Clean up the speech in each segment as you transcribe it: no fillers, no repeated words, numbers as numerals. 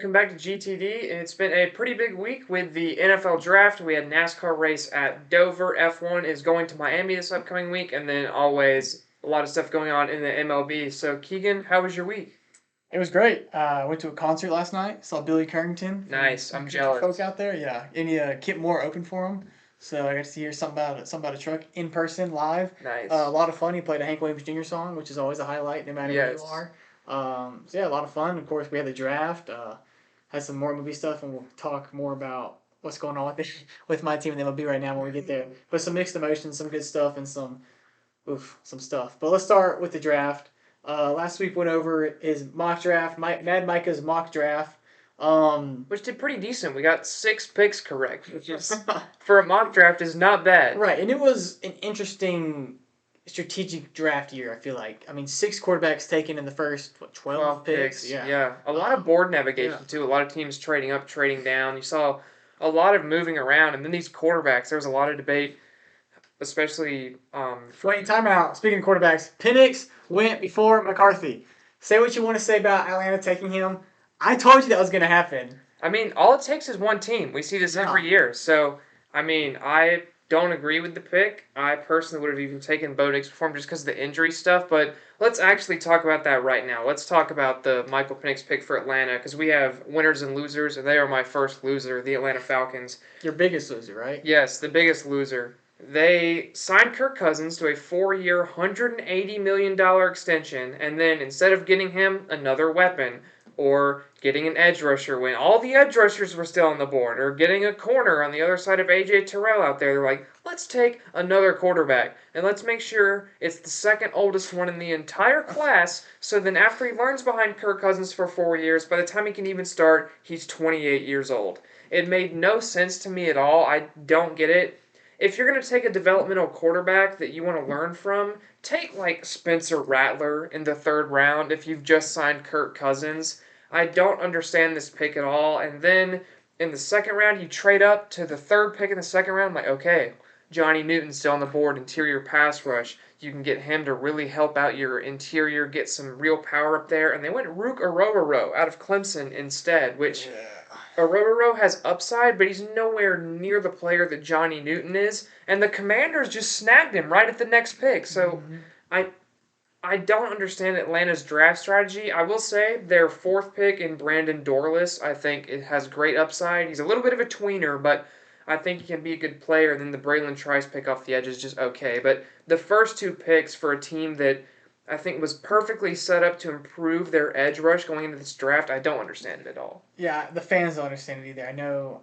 welcome back to GTD. It's been a pretty big week with the NFL draft. We had NASCAR race at Dover. F1 is going to Miami this upcoming week, and then always a lot of stuff going on in the MLB. So, Keegan, how was your week? It was great. I went to a concert last night. Saw Billy Currington from Nice. some I'm country folk jealous. out there. Yeah, and Kip Moore opened for him, so I got to hear something about a truck in person live. A Nice. lot of fun. He played a Hank Williams Jr. song, which is always a highlight, no matter where you Yes. are. So yeah, a lot of fun. Of course, we had the draft. Had some more movie stuff, and we'll talk more about what's going on with with my team in the MLB right now when we get there. But some mixed emotions, some good stuff, and some stuff. But let's start with the draft. Last week went over his mock draft, Mad Micah's mock draft. Which did pretty decent. We got 6 picks correct, which is, for a mock draft, is not bad. Right, and it was an interesting strategic draft year. I feel like. I mean, 6 quarterbacks taken in the first 12 picks. Yeah, Yeah. A lot of board navigation, yeah. too. A lot of teams trading up, trading down. You saw a lot of moving around. And then these quarterbacks, there was a lot of debate, especially Wait, timeout. Speaking of quarterbacks, Penix went before McCarthy. Say what you want to say about Atlanta taking him. I told you that was going to happen. I mean, all it takes is one team. We see this Yeah. every year. So, I mean, I don't agree with the pick. I personally would have even taken Bo Nix before him just because of the injury stuff. But let's actually talk about that right now. Let's talk about the Michael Penix pick for Atlanta because we have winners and losers, and they are my first loser, the Atlanta Falcons. Your biggest loser, right? Yes, the biggest loser. They signed Kirk Cousins to a 4-year, $180 million extension, and then instead of getting him another weapon, or getting an edge rusher when all the edge rushers were still on the board, or getting a corner on the other side of A.J. Terrell out there, they're like, let's take another quarterback, and let's make sure it's the second oldest one in the entire class, so then after he learns behind Kirk Cousins for 4 years, by the time he can even start, he's 28 years old. It made no sense to me at all. I don't get it. If you're going to take a developmental quarterback that you want to learn from, take like Spencer Rattler in the 3rd round if you've just signed Kirk Cousins. I don't understand this pick at all. And then in the 2nd round, you trade up to the 3rd pick in the 2nd round. I'm like, okay, Johnny Newton's still on the board, interior pass rush. You can get him to really help out your interior, get some real power up there. And they went Rook Orororo out of Clemson instead, which Orororo has upside, but he's nowhere near the player that Johnny Newton is, and the Commanders just snagged him right at the next pick. So I I don't understand Atlanta's draft strategy. I will say their 4th pick in Brandon Dorlus, I think it has great upside. He's a little bit of a tweener, but I think he can be a good player. And then the Braylon Trice pick off the edge is just okay. But the first 2 picks for a team that I think was perfectly set up to improve their edge rush going into this draft, I don't understand it at all. Yeah, the fans don't understand it either. I know,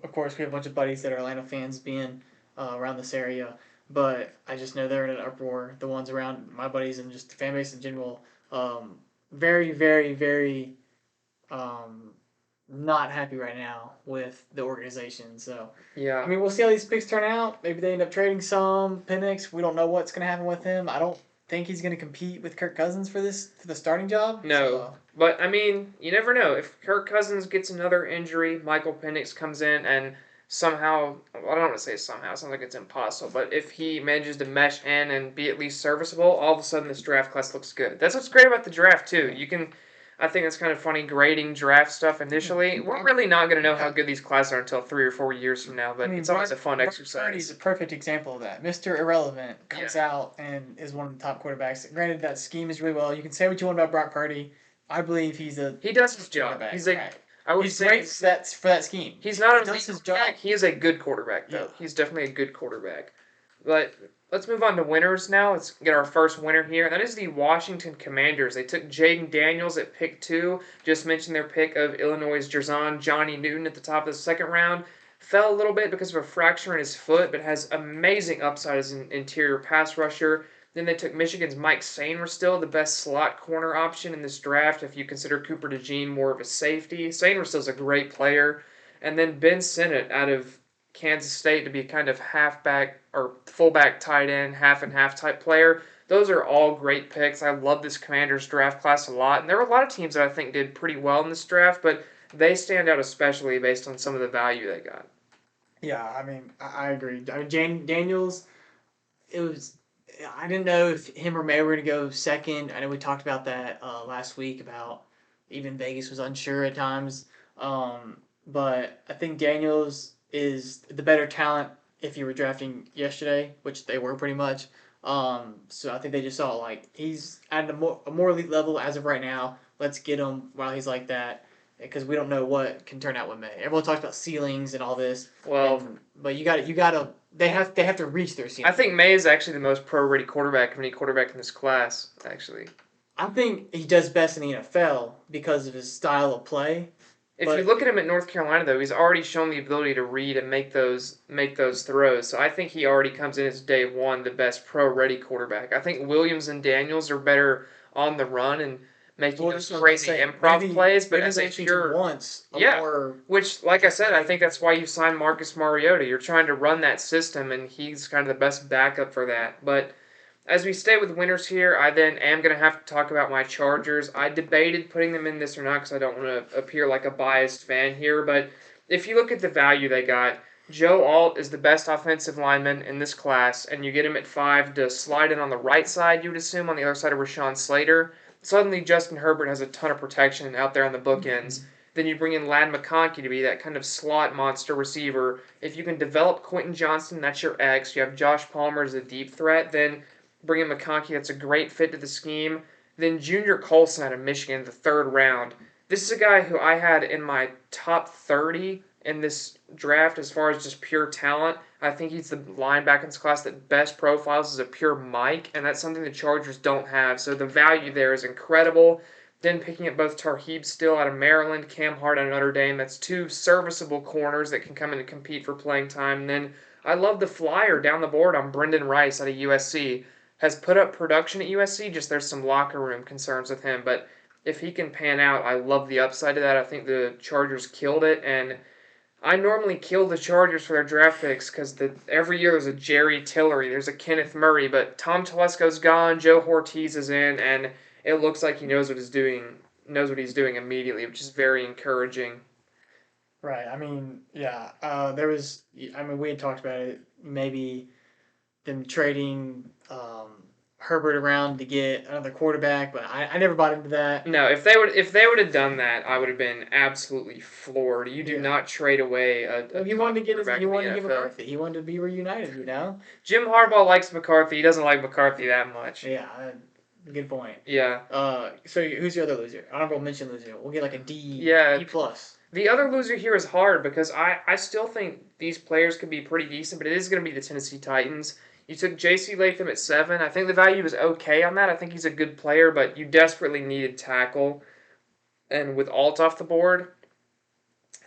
of course, we have a bunch of buddies that are Atlanta fans being around this area, but I just know they're in an uproar. The ones around my buddies and just the fan base in general, very, very, very um, not happy right now with the organization. So, I Yeah. mean, we'll see how these picks turn out. Maybe they end up trading some Penix. We don't know what's going to happen with him. I don't think he's going to compete with Kirk Cousins for the starting job. So, No. But, I mean, you never know. If Kirk Cousins gets another injury, Michael Penix comes in and somehow, well, I don't want to say somehow, it sounds like it's impossible, but if he manages to mesh in and be at least serviceable, all of a sudden this draft class looks good. That's what's great about the draft, too. You can, I think it's kind of funny grading draft stuff initially. We're really not going to know how good these classes are until 3 or 4 years from now, but it's always a fun Brock Purdy's exercise. a perfect example of that. Mr. Irrelevant Yeah. comes out and is one of the top quarterbacks. Granted, that scheme is really well. You can say what you want about Brock Purdy. I believe he's a He does his job. quarterback. He's a, Right. I would He's say great for that scheme. he's not He an does elite his quarterback. job. He is a good quarterback, though. Yeah. He's definitely a good quarterback. But let's move on to winners now. Let's get our first winner here. That is the Washington Commanders. They took Jaden Daniels at pick 2. Just mentioned their pick of Illinois' Jerzon Johnny Newton at the top of the 2nd round. Fell a little bit because of a fracture in his foot, but has amazing upside as an interior pass rusher. Then they took Michigan's Mike Sainristil, the best slot corner option in this draft if you consider Cooper DeJean more of a safety. Sainristil's a great player. And then Ben Sinnott out of Kansas State to be kind of halfback or fullback tight end, half and half type player. Those are all great picks. I love this Commanders draft class a lot. And there were a lot of teams that I think did pretty well in this draft, but they stand out especially based on some of the value they got. Yeah, I mean, I agree. I mean, Daniels, it was. I didn't know if him or May were going to go second. I know we talked about that last week about Even Vegas was unsure at times. But I think Daniels is the better talent if you were drafting yesterday, which they were pretty much. So I think they just saw like he's at a more elite level as of right now. Let's get him while he's like that because we don't know what can turn out with May. Everyone talks about ceilings and all this, Well, but you got to they have to reach their I ceiling. think May is actually the most pro-ready quarterback of any quarterback in this class. Actually, I think he does best in the NFL because of his style of play. if you But look at him at North Carolina, though, he's already shown the ability to read and make those throws. So I think he already comes in as day one the best pro-ready quarterback. I think Williams and Daniels are better on the run and making well, those that's what I was gonna crazy say. improv plays. But Maybe as a those things he pure wants a yeah, more. which, like I said, I think that's why you signed Marcus Mariota. You're trying to run that system, and he's kind of the best backup for that. But as we stay with winners here, I then am going to have to talk about my Chargers. I debated putting them in this or not because I don't want to appear like a biased fan here. But if you look at the value they got, Joe Alt is the best offensive lineman in this class, and you get him at 5 to slide in on the right side, you would assume, on the other side of Rashawn Slater. Suddenly, Justin Herbert has a ton of protection out there on the bookends. Then you bring in Lad McConkey to be that kind of slot monster receiver. If you can develop Quentin Johnston, that's your X. You have Josh Palmer as a deep threat. Then bring in McConkey, that's a great fit to the scheme. Then Junior Colson out of Michigan, the third round. This is a guy who I had in my top 30 in this draft as far as just pure talent. I think he's the linebacker in this class that best profiles as a pure Mike, and that's something the Chargers don't have. So the value there is incredible. Then picking up both Tarheeb Still out of Maryland, Cam Hart out of Notre Dame. That's two serviceable corners that can come in and compete for playing time. And then I love the flyer down the board on Brendan Rice out of USC. Has put up production at USC, just there's some locker room concerns with him. But if he can pan out, I love the upside of that. I think the Chargers killed it, and I normally kill the Chargers for their draft picks because every year there's a Jerry Tillery, there's a Kenneth Murray, but Tom Telesco's gone, Joe Ortiz is in, and it looks like he knows what he's doing immediately, which is very encouraging. Right. I mean, yeah. There was. I mean, we had talked about it. Maybe them trading Herbert around to get another quarterback, but I never bought into that. No, if they would have done that, I would have been absolutely floored. You do Yeah. not trade away a Well, he top wanted to get his. quarterback He in the wanted to get NFL. McCarthy. He wanted to be reunited. You know. Jim Harbaugh likes McCarthy. He doesn't like McCarthy that much. Yeah. Good point. Yeah. So who's your other loser? Honorable mention loser. We'll get like a Yeah, D plus. the other loser here is hard because I still think these players could be pretty decent, but it is going to be the Tennessee Titans. You took J.C. Latham at 7. I think the value is okay on that. I think he's a good player, but you desperately needed tackle. And with Alt off the board,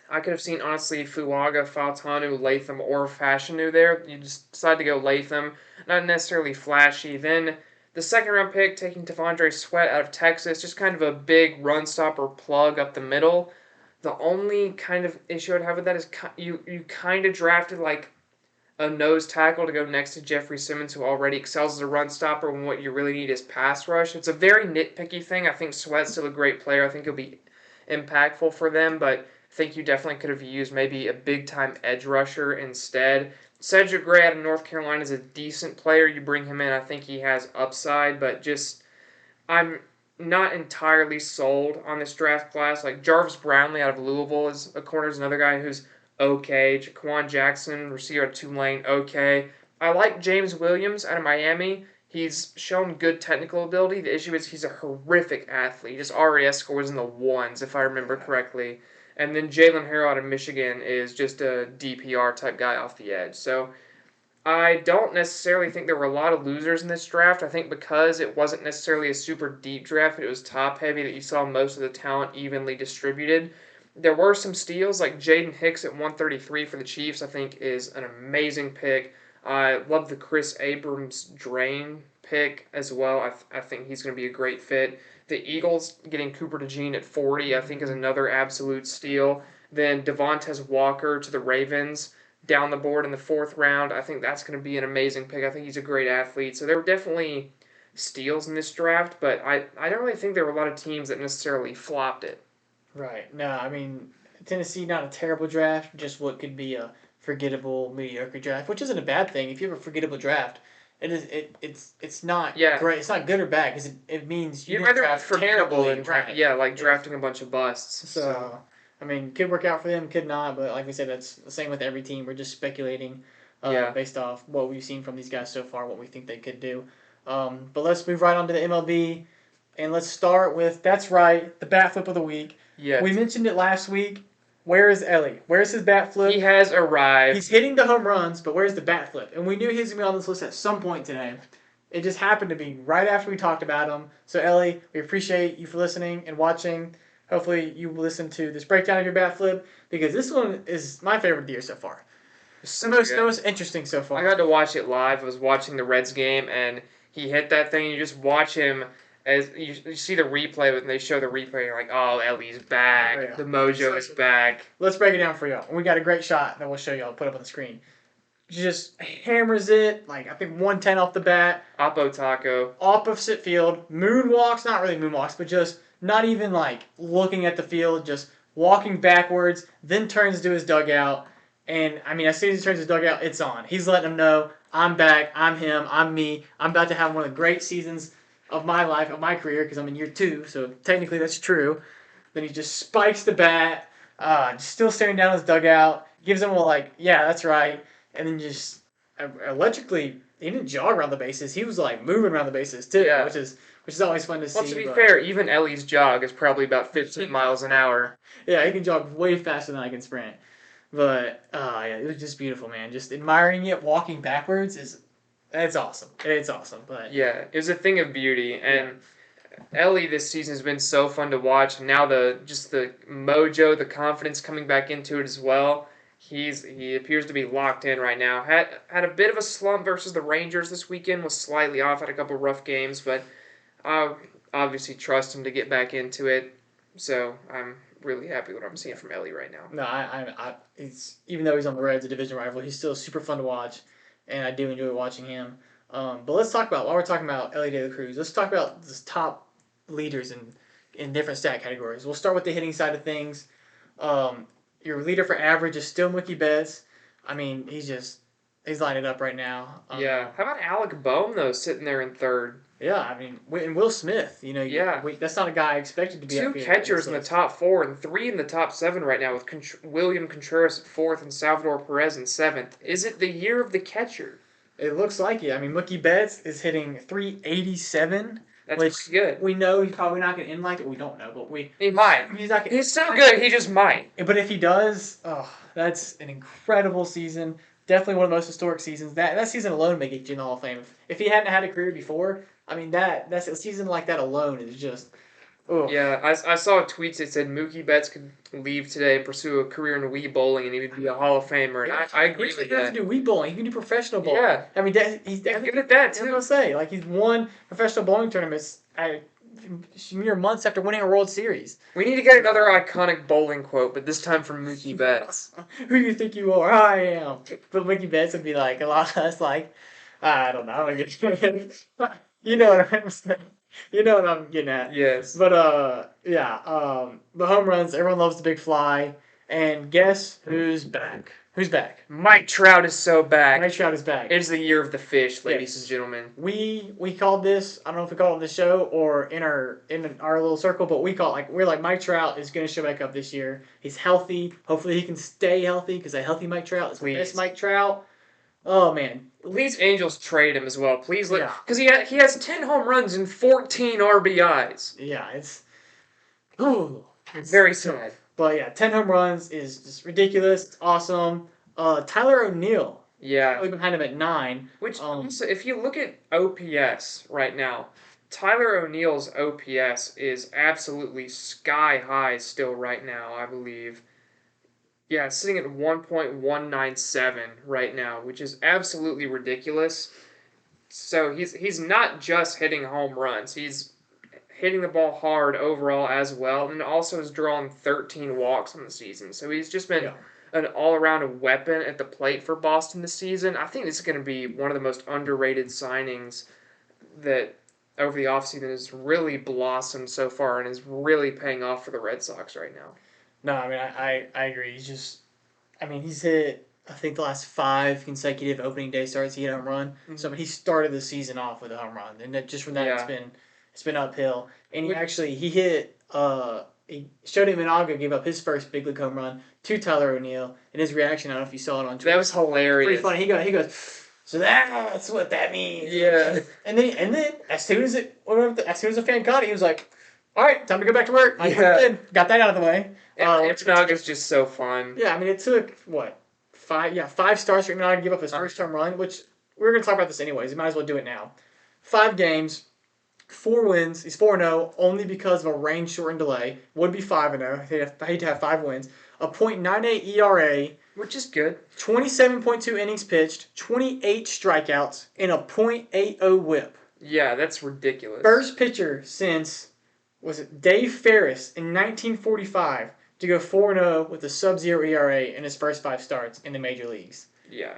I could have seen, honestly, Fuaga, Faltanu, Latham, or Fashanu there. You just decide to go Latham. Not necessarily flashy. Then the second round pick, taking Devondre Sweat out of Texas, just kind of a big run stopper plug up the middle. The only kind of issue I'd have with that is you kind of drafted like a nose tackle to go next to Jeffrey Simmons, who already excels as a run stopper when what you really need is pass rush. It's a very nitpicky thing. I think Sweat's still a great player. I think he'll be impactful for them, but I think you definitely could have used maybe a big time edge rusher instead. Cedric Gray out of North Carolina is a decent player. You bring him in, I think he has upside, but just I'm not entirely sold on this draft class. Like Jarvis Brownlee out of Louisville is a corner, is another guy who's okay. Jaquan Jackson, receiver at Tulane, okay. I like James Williams out of Miami. He's shown good technical ability. The issue is he's a horrific athlete. His RAS score was in the ones, if I remember correctly. And then Jalen Harrell out of Michigan is just a DPR type guy off the edge. So I don't necessarily think there were a lot of losers in this draft. I think because it wasn't necessarily a super deep draft, it was top heavy, that you saw most of the talent evenly distributed. There were some steals, like Jaden Hicks at 133 for the Chiefs, I think is an amazing pick. I love the Chris Abrams Drain pick as well. I think he's going to be a great fit. The Eagles getting Cooper DeJean at 40, I think is another absolute steal. Then Devontae Walker to the Ravens down the board in the fourth round. I think that's going to be an amazing pick. I think he's a great athlete. So there were definitely steals in this draft, but I don't really think there were a lot of teams that necessarily flopped it. Right. No, I mean Tennessee not a terrible draft, just what could be a forgettable mediocre draft, which isn't a bad thing. If you have a forgettable draft, It's not Yeah. great. It's not good or bad because it means you You'd didn't rather be draft forgettable terribly, than right? like It's, drafting a bunch of busts. So so I mean, could work out for them, could not. But like we said, that's the same with every team. We're just speculating, yeah, based off what we've seen from these guys so far, what we think they could do. But let's move right on to the MLB, and let's start with that's right, the bat flip of the week. yeah. We mentioned it last week. Where is Ellie? Where's his bat flip? He has arrived. He's hitting the home runs, but where's the bat flip? And we knew he was going to be on this list at some point today. It just happened to be right after we talked about him. So, Ellie, we appreciate you for listening and watching. Hopefully, you will listen to this breakdown of your bat flip because this one is my favorite of the year so far. It's the most interesting so far. I got to watch it live. I was watching the Reds game, and he hit that thing. You just watch him as you see the replay, and they show the replay. You're like, oh, Ellie's back. Oh, yeah. The mojo is back. Let's break it down for y'all. We got a great shot that we'll show y'all. Put up on the screen. Just hammers it, like I think 110 off the bat. Oppo Taco. Opposite field. Moonwalks, not really moonwalks, but just not even like looking at the field, just walking backwards, then turns to his dugout. And I mean, as soon as he turns his dugout, it's on. He's letting them know, I'm back, I'm him, I'm me. I'm about to have one of the great seasons of my life, of my career, because I'm in year 2, so technically that's true. Then he just spikes the bat, still staring down his dugout, gives him a like, yeah, that's right, and then just electrically, he didn't jog around the bases. He was like moving around the bases too, Yeah. which is always fun to see. Well, to be fair, even Ellie's jog is probably about 15 miles an hour. Yeah, he can jog way faster than I can sprint. But yeah, it was just beautiful, man. Just admiring it, walking backwards it's awesome. It's awesome. But yeah, it was a thing of beauty, and Ellie this season has been so fun to watch. And now the mojo, the confidence coming back into it as well. He appears to be locked in right now. Had a bit of a slump versus the Rangers this weekend. Was slightly off. Had a couple rough games, but I obviously trust him to get back into it. So I'm really happy with what I'm seeing from Ellie right now. No, it's even though he's on the Reds, a division rival, he's still super fun to watch, and I do enjoy watching him. But let's talk about while we're talking about Ellie De La Cruz, let's talk about the top leaders in different stat categories. We'll start with the hitting side of things. Your leader for average is still Mookie Betts. I mean, he's lining it up right now. Yeah. How about Alec Boehm though, sitting there in third? Yeah, I mean, and Will Smith, Yeah. that's not a guy I expected to be Two up here. catchers in the top 4 and 3 in the top 7 right now, with William Contreras at 4th and Salvador Perez in 7th. Is it the year of the catcher? It looks like it. I mean, Mookie Betts is hitting 387. That's Which pretty good. we know he's probably not going to end like it. We don't know, but He might. He's not. He's so good, he just might. But if he does, oh, that's an incredible season. Definitely one of the most historic seasons. That season alone may get you in the Hall of Fame. If he hadn't had a career before, I mean that's a season like that alone is just. Oh. Yeah, I saw a tweet that said Mookie Betts could leave today and pursue a career in Wii bowling and he would be a Hall of Famer. And I agree with that. He doesn't have to do Wii bowling. He can do professional bowling. Yeah. I mean, he's good at that too. I was too. gonna say, like he's won professional bowling tournaments mere months after winning a World Series. We need to get another iconic bowling quote, but this time from Mookie Betts. Who do you think you are? I am. But Mookie Betts would be like a lot less like, I don't know. You know what I'm saying. You know what I'm getting at. Yes. But yeah. The home runs. Everyone loves the big fly. And guess who's back? Who's back? Mike Trout is so back. Mike Trout is back. It's the year of the fish, ladies and gentlemen. We called this. I don't know if we called it on the show or in our little circle, but we're like Mike Trout is going to show back up this year. He's healthy. Hopefully he can stay healthy because a healthy Mike Trout is the best Mike Trout. Oh man. Please, Angels trade him as well. Please, Yeah. because he has 10 home runs and 14 RBIs. Yeah, it's Very sad. But yeah, 10 home runs is just ridiculous. It's awesome. Tyler O'Neill. Yeah. Probably behind him at 9. Which, also, if you look at OPS right now, Tyler O'Neill's OPS is absolutely sky high still right now, I believe. Yeah, it's sitting at 1.197 right now, which is absolutely ridiculous. So he's not just hitting home runs. He's hitting the ball hard overall as well, and also has drawn 13 walks on the season. So he's just been an all-around weapon at the plate for Boston this season. I think this is going to be one of the most underrated signings that over the offseason has really blossomed so far and is really paying off for the Red Sox right now. No, I mean, I agree. He's hit I think the last 5 consecutive opening day starts he hit a home run. So I Mhm. mean, he started the season off with a home run, and just from that Yeah. it's been uphill. And Which, he hit Shody Minaga gave up his first big league home run to Tyler O'Neill, and his reaction, I don't know if you saw it on that Twitter. was It's pretty hilarious. funny. He goes, so that's what that means. Yeah. And then as soon as the fan caught it, he was like, all right, time to go back to work. I Yeah. got that out of the way. Imanaga just so fun. Yeah, I mean, it took what 5 starts for Imanaga to give up his first home run, which we're going to talk about this anyways. You might as well do it now. 5 games, 4 wins. He's 4-0 only because of a rain shortened delay. Would be 5-0. He'd have 5 wins. A .98 ERA, Which is good. 27.2 innings pitched, 28 strikeouts, and a .80 WHIP. Yeah, that's ridiculous. First pitcher since was it Dave Ferris in 1945 to go 4-0 with a sub-zero ERA in his first 5 starts in the major leagues. Yeah.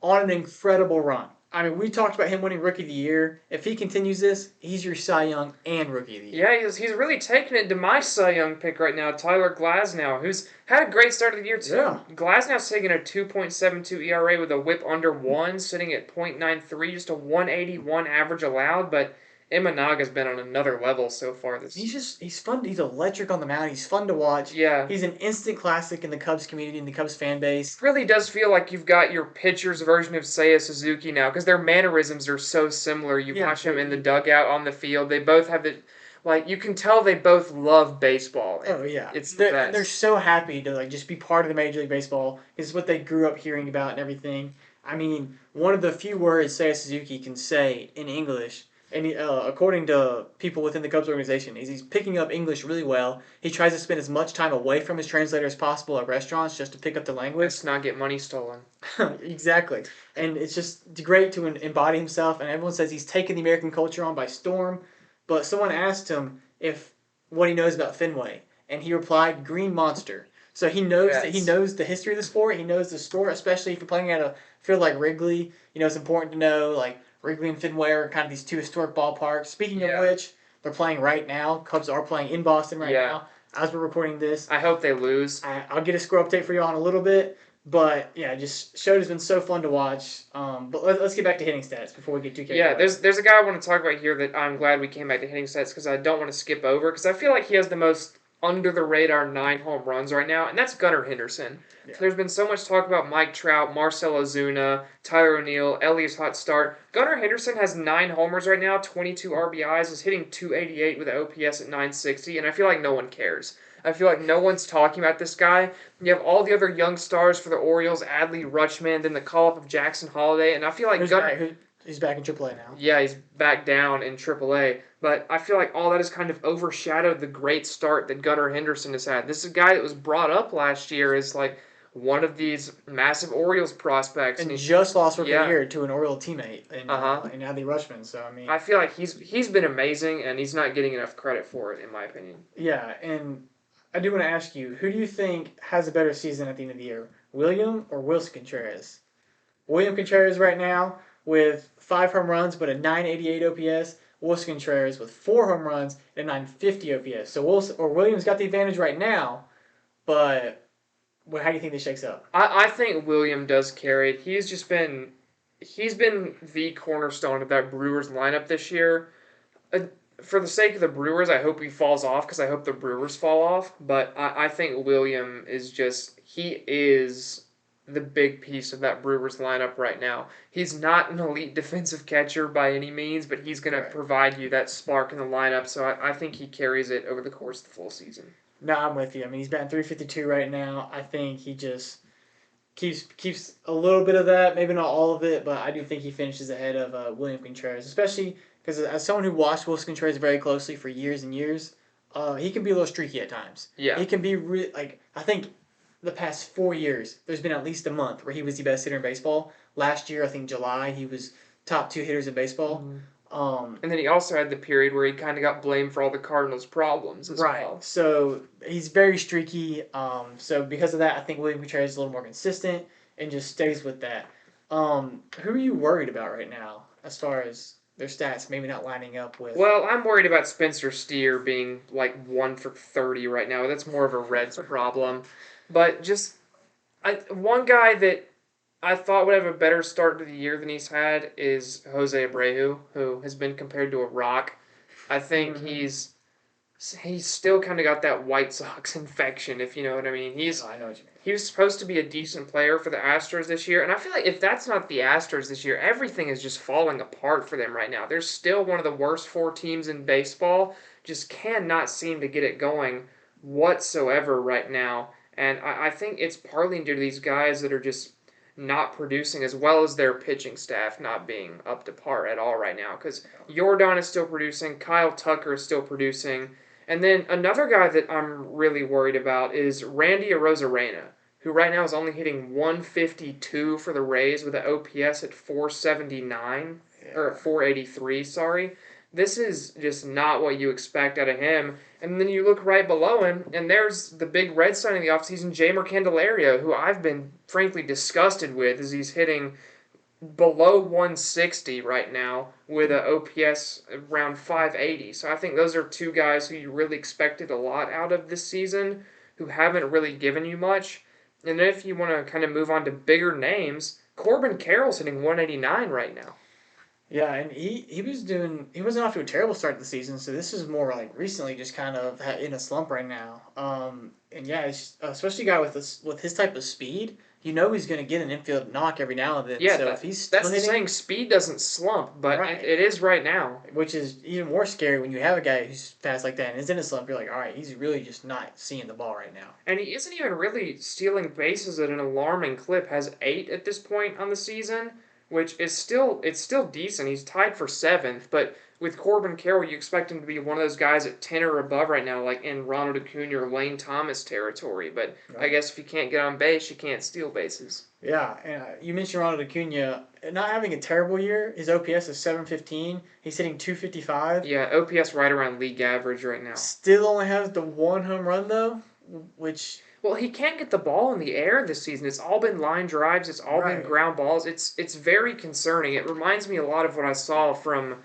On an incredible run. I mean, we talked about him winning Rookie of the Year. If he continues this, he's your Cy Young and Rookie of the Year. Yeah, he's really taking it to my Cy Young pick right now, Tyler Glasnow, who's had a great start of the year too. Yeah. Glasnow's taking a 2.72 ERA with a WHIP under 1, sitting at .93, just a 181 average allowed, but Imanaga's been on another level so far this He's fun. He's electric on the mound. He's fun to watch. Yeah. He's an instant classic in the Cubs community and the Cubs fan base. It really does feel like you've got your pitcher's version of Seiya Suzuki now, because their mannerisms are so similar. You watch them in the dugout, on the field. They both have the, like, you can tell they both love baseball. Oh yeah, It's the they're best. so happy to like just be part of the Major League Baseball. It's what they grew up hearing about and everything. I mean, one of the few words Seiya Suzuki can say in English, and according to people within the Cubs organization, is he's picking up English really well. He tries to spend as much time away from his translator as possible at restaurants just to pick up the language. Let's not get money stolen. Exactly, and it's just great to embody himself. And everyone says he's taken the American culture on by storm. But someone asked him if what he knows about Fenway, and he replied, "Green Monster." So he knows that he Yes. knows the history of the sport. He knows the sport, especially if you're playing at a field like Wrigley. You know, it's important to know like Wrigley and Fenway are kind of these two historic ballparks. Speaking Yeah. of which, they're playing right now. Cubs are playing in Boston right Yeah. now as we're recording this. I hope they lose. I'll get a score update for you on a little bit. But yeah, just show has been so fun to watch. But let's get back to hitting stats before we get too carried Yeah, away. there's a guy I want to talk about here that I'm glad we came back to hitting stats because I don't want to skip over because I feel like he has the most under the radar 9 home runs right now, and that's Gunnar Henderson. Yeah. There's been so much talk about Mike Trout, Marcell Ozuna, Tyler O'Neill, Elias hot start. Gunnar Henderson has 9 homers right now, 22 RBIs, is hitting .288 with an OPS at .960, and I feel like no one cares. I feel like no one's talking about this guy. You have all the other young stars for the Orioles, Adley Rutschman, then the call-up of Jackson Holiday, and I feel like He's back in AAA now. yeah, he's back down in AAA, but I feel like all that has kind of overshadowed the great start that Gunnar Henderson has had. This is a guy that was brought up last year as like one of these massive Orioles prospects, And just lost Rookie of yeah. the Year to an Oriole teammate in Uh-huh. Adley Rutschman. So I mean, I feel like he's been amazing, and he's not getting enough credit for it, in my opinion. yeah. And I do want to ask you, who do you think has a better season at the end of the year, William or Wilson Contreras? William Contreras right now with 5 home runs but a .988 OPS. Wilson Contreras with 4 home runs and a .950 OPS. So Williams got the advantage right now, but how do you think this shakes up? I think William does carry it. He's been the cornerstone of that Brewers lineup this year. For the sake of the Brewers, I hope he falls off because I hope the Brewers fall off. But I think William he is the big piece of that Brewers lineup right now. He's not an elite defensive catcher by any means, but he's going to provide you that spark in the lineup. So I think he carries it over the course of the full season. No, I'm with you. I mean, he's batting .352 right now. I think he just keeps a little bit of that, maybe not all of it, but I do think he finishes ahead of William Contreras, especially because as someone who watched Wilson Contreras very closely for years and years, he can be a little streaky at times. Yeah. He can be I think the past 4 years, there's been at least a month where he was the best hitter in baseball. Last year, I think July, he was top 2 hitters in baseball. Mm-hmm. And then he also had the period where he kind of got blamed for all the Cardinals' problems as well. So he's very streaky. So because of that, I think William Contreras is a little more consistent and just stays with that. Who are you worried about right now as far as their stats maybe not lining up with? Well, I'm worried about Spencer Steer being like 1 for 30 right now. That's more of a Reds problem. But one guy that I thought would have a better start to the year than he's had is Jose Abreu, who has been compared to a rock. I think Mm-hmm. he's still kind of got that White Sox infection, if you know what I mean. Oh, I know what you mean. He was supposed to be a decent player for the Astros this year, and I feel like if that's not the Astros this year, everything is just falling apart for them right now. They're still one of the worst four teams in baseball, just cannot seem to get it going whatsoever right now. And I think it's partly due to these guys that are just not producing as well as their pitching staff not being up to par at all right now. Because Jordan is still producing, Kyle Tucker is still producing, and then another guy that I'm really worried about is Randy Arozarena, who right now is only hitting 152 for the Rays with an OPS at 479 or Yeah. 483, sorry. This is just not what you expect out of him. And then you look right below him, and there's the big red sign in the offseason, Jamer Candelario, who I've been frankly disgusted with as he's hitting below 160 right now with an OPS around 580. So I think those are two guys who you really expected a lot out of this season who haven't really given you much. And then if you want to kind of move on to bigger names, Corbin Carroll's hitting 189 right now. Yeah, and he wasn't off to a terrible start to the season, so this is more like recently just kind of in a slump right now. And yeah, especially a guy with with his type of speed, you know he's going to get an infield knock every now and then. Yeah, So if he's still that's the hitting saying. Speed doesn't slump, but right, it is right now. which is even more scary when you have a guy who's fast like that and is in a slump, you're like, all right, he's really just not seeing the ball right now. And he isn't even really stealing bases at an alarming clip. Has 8 at this point on the season, which is still decent. He's tied for 7th, but with Corbin Carroll, you expect him to be one of those guys at 10 or above right now, like in Ronald Acuna or Lane Thomas territory. But I Right. guess if you can't get on base, you can't steal bases. Yeah, and you mentioned Ronald Acuna not having a terrible year. His OPS is 715. He's hitting 255. Yeah, OPS right around league average right now. Still only has the one home run though, which Well, he can't get the ball in the air this season. It's all been line drives. It's all been right. ground balls. It's very concerning. It reminds me a lot of what I saw from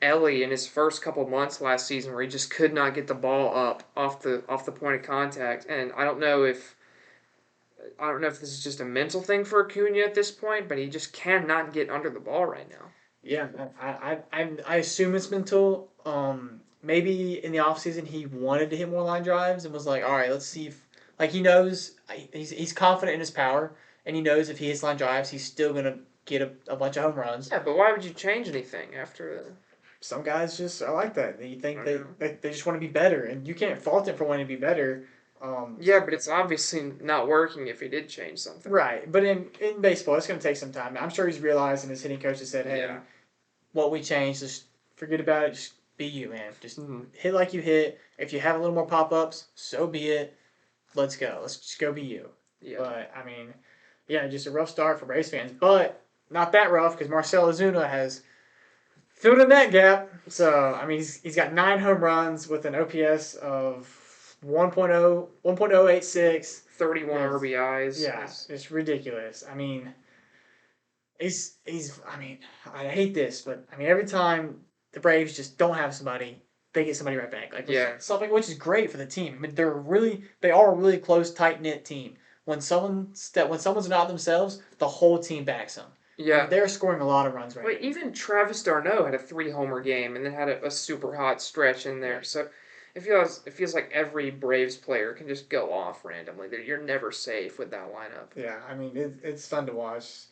Ellie in his first couple months last season, where he just could not get the ball up off the point of contact. And I don't know if this is just a mental thing for Acuna at this point, but he just cannot get under the ball right now. Yeah, I assume it's mental. Maybe in the offseason he wanted to hit more line drives and was like, all right, let's see if like he knows he's confident in his power and he knows if he hits line drives he's still gonna get a bunch of home runs. Yeah, but why would you change anything after the? Some guys just are like that. They think I know. they just want to be better, and you can't fault him for wanting to be better. Yeah, but it's obviously not working if he did change something. Right, but in baseball, it's going to take some time. I'm sure he's realized, and his hitting coach has said, "Hey, Yeah. what we changed, just forget about it. Just be you, man. Just Mhm. hit like you hit. If you have a little more pop ups, so be it. Let's go. Let's just go be you." Yeah. But I mean, yeah, just a rough start for Braves fans, but not that rough because Marcell Ozuna has filled in that gap. So I mean, he's got 9 home runs with an OPS of 1.086. 31 Yes. RBIs. Yeah, it's ridiculous. I mean, he's. I mean, I hate this, but I mean, every time the Braves just don't have somebody, they get somebody right back. Like Yeah. something which is great for the team. I mean, they are a really close, tight knit team. When someone's not themselves, the whole team backs them. Yeah. They're scoring a lot of runs right But now. even Travis d'Arnaud had a 3 homer game and then had a super hot stretch in there. So it feels like every Braves player can just go off randomly. You're never safe with that lineup. Yeah, I mean it's fun to watch,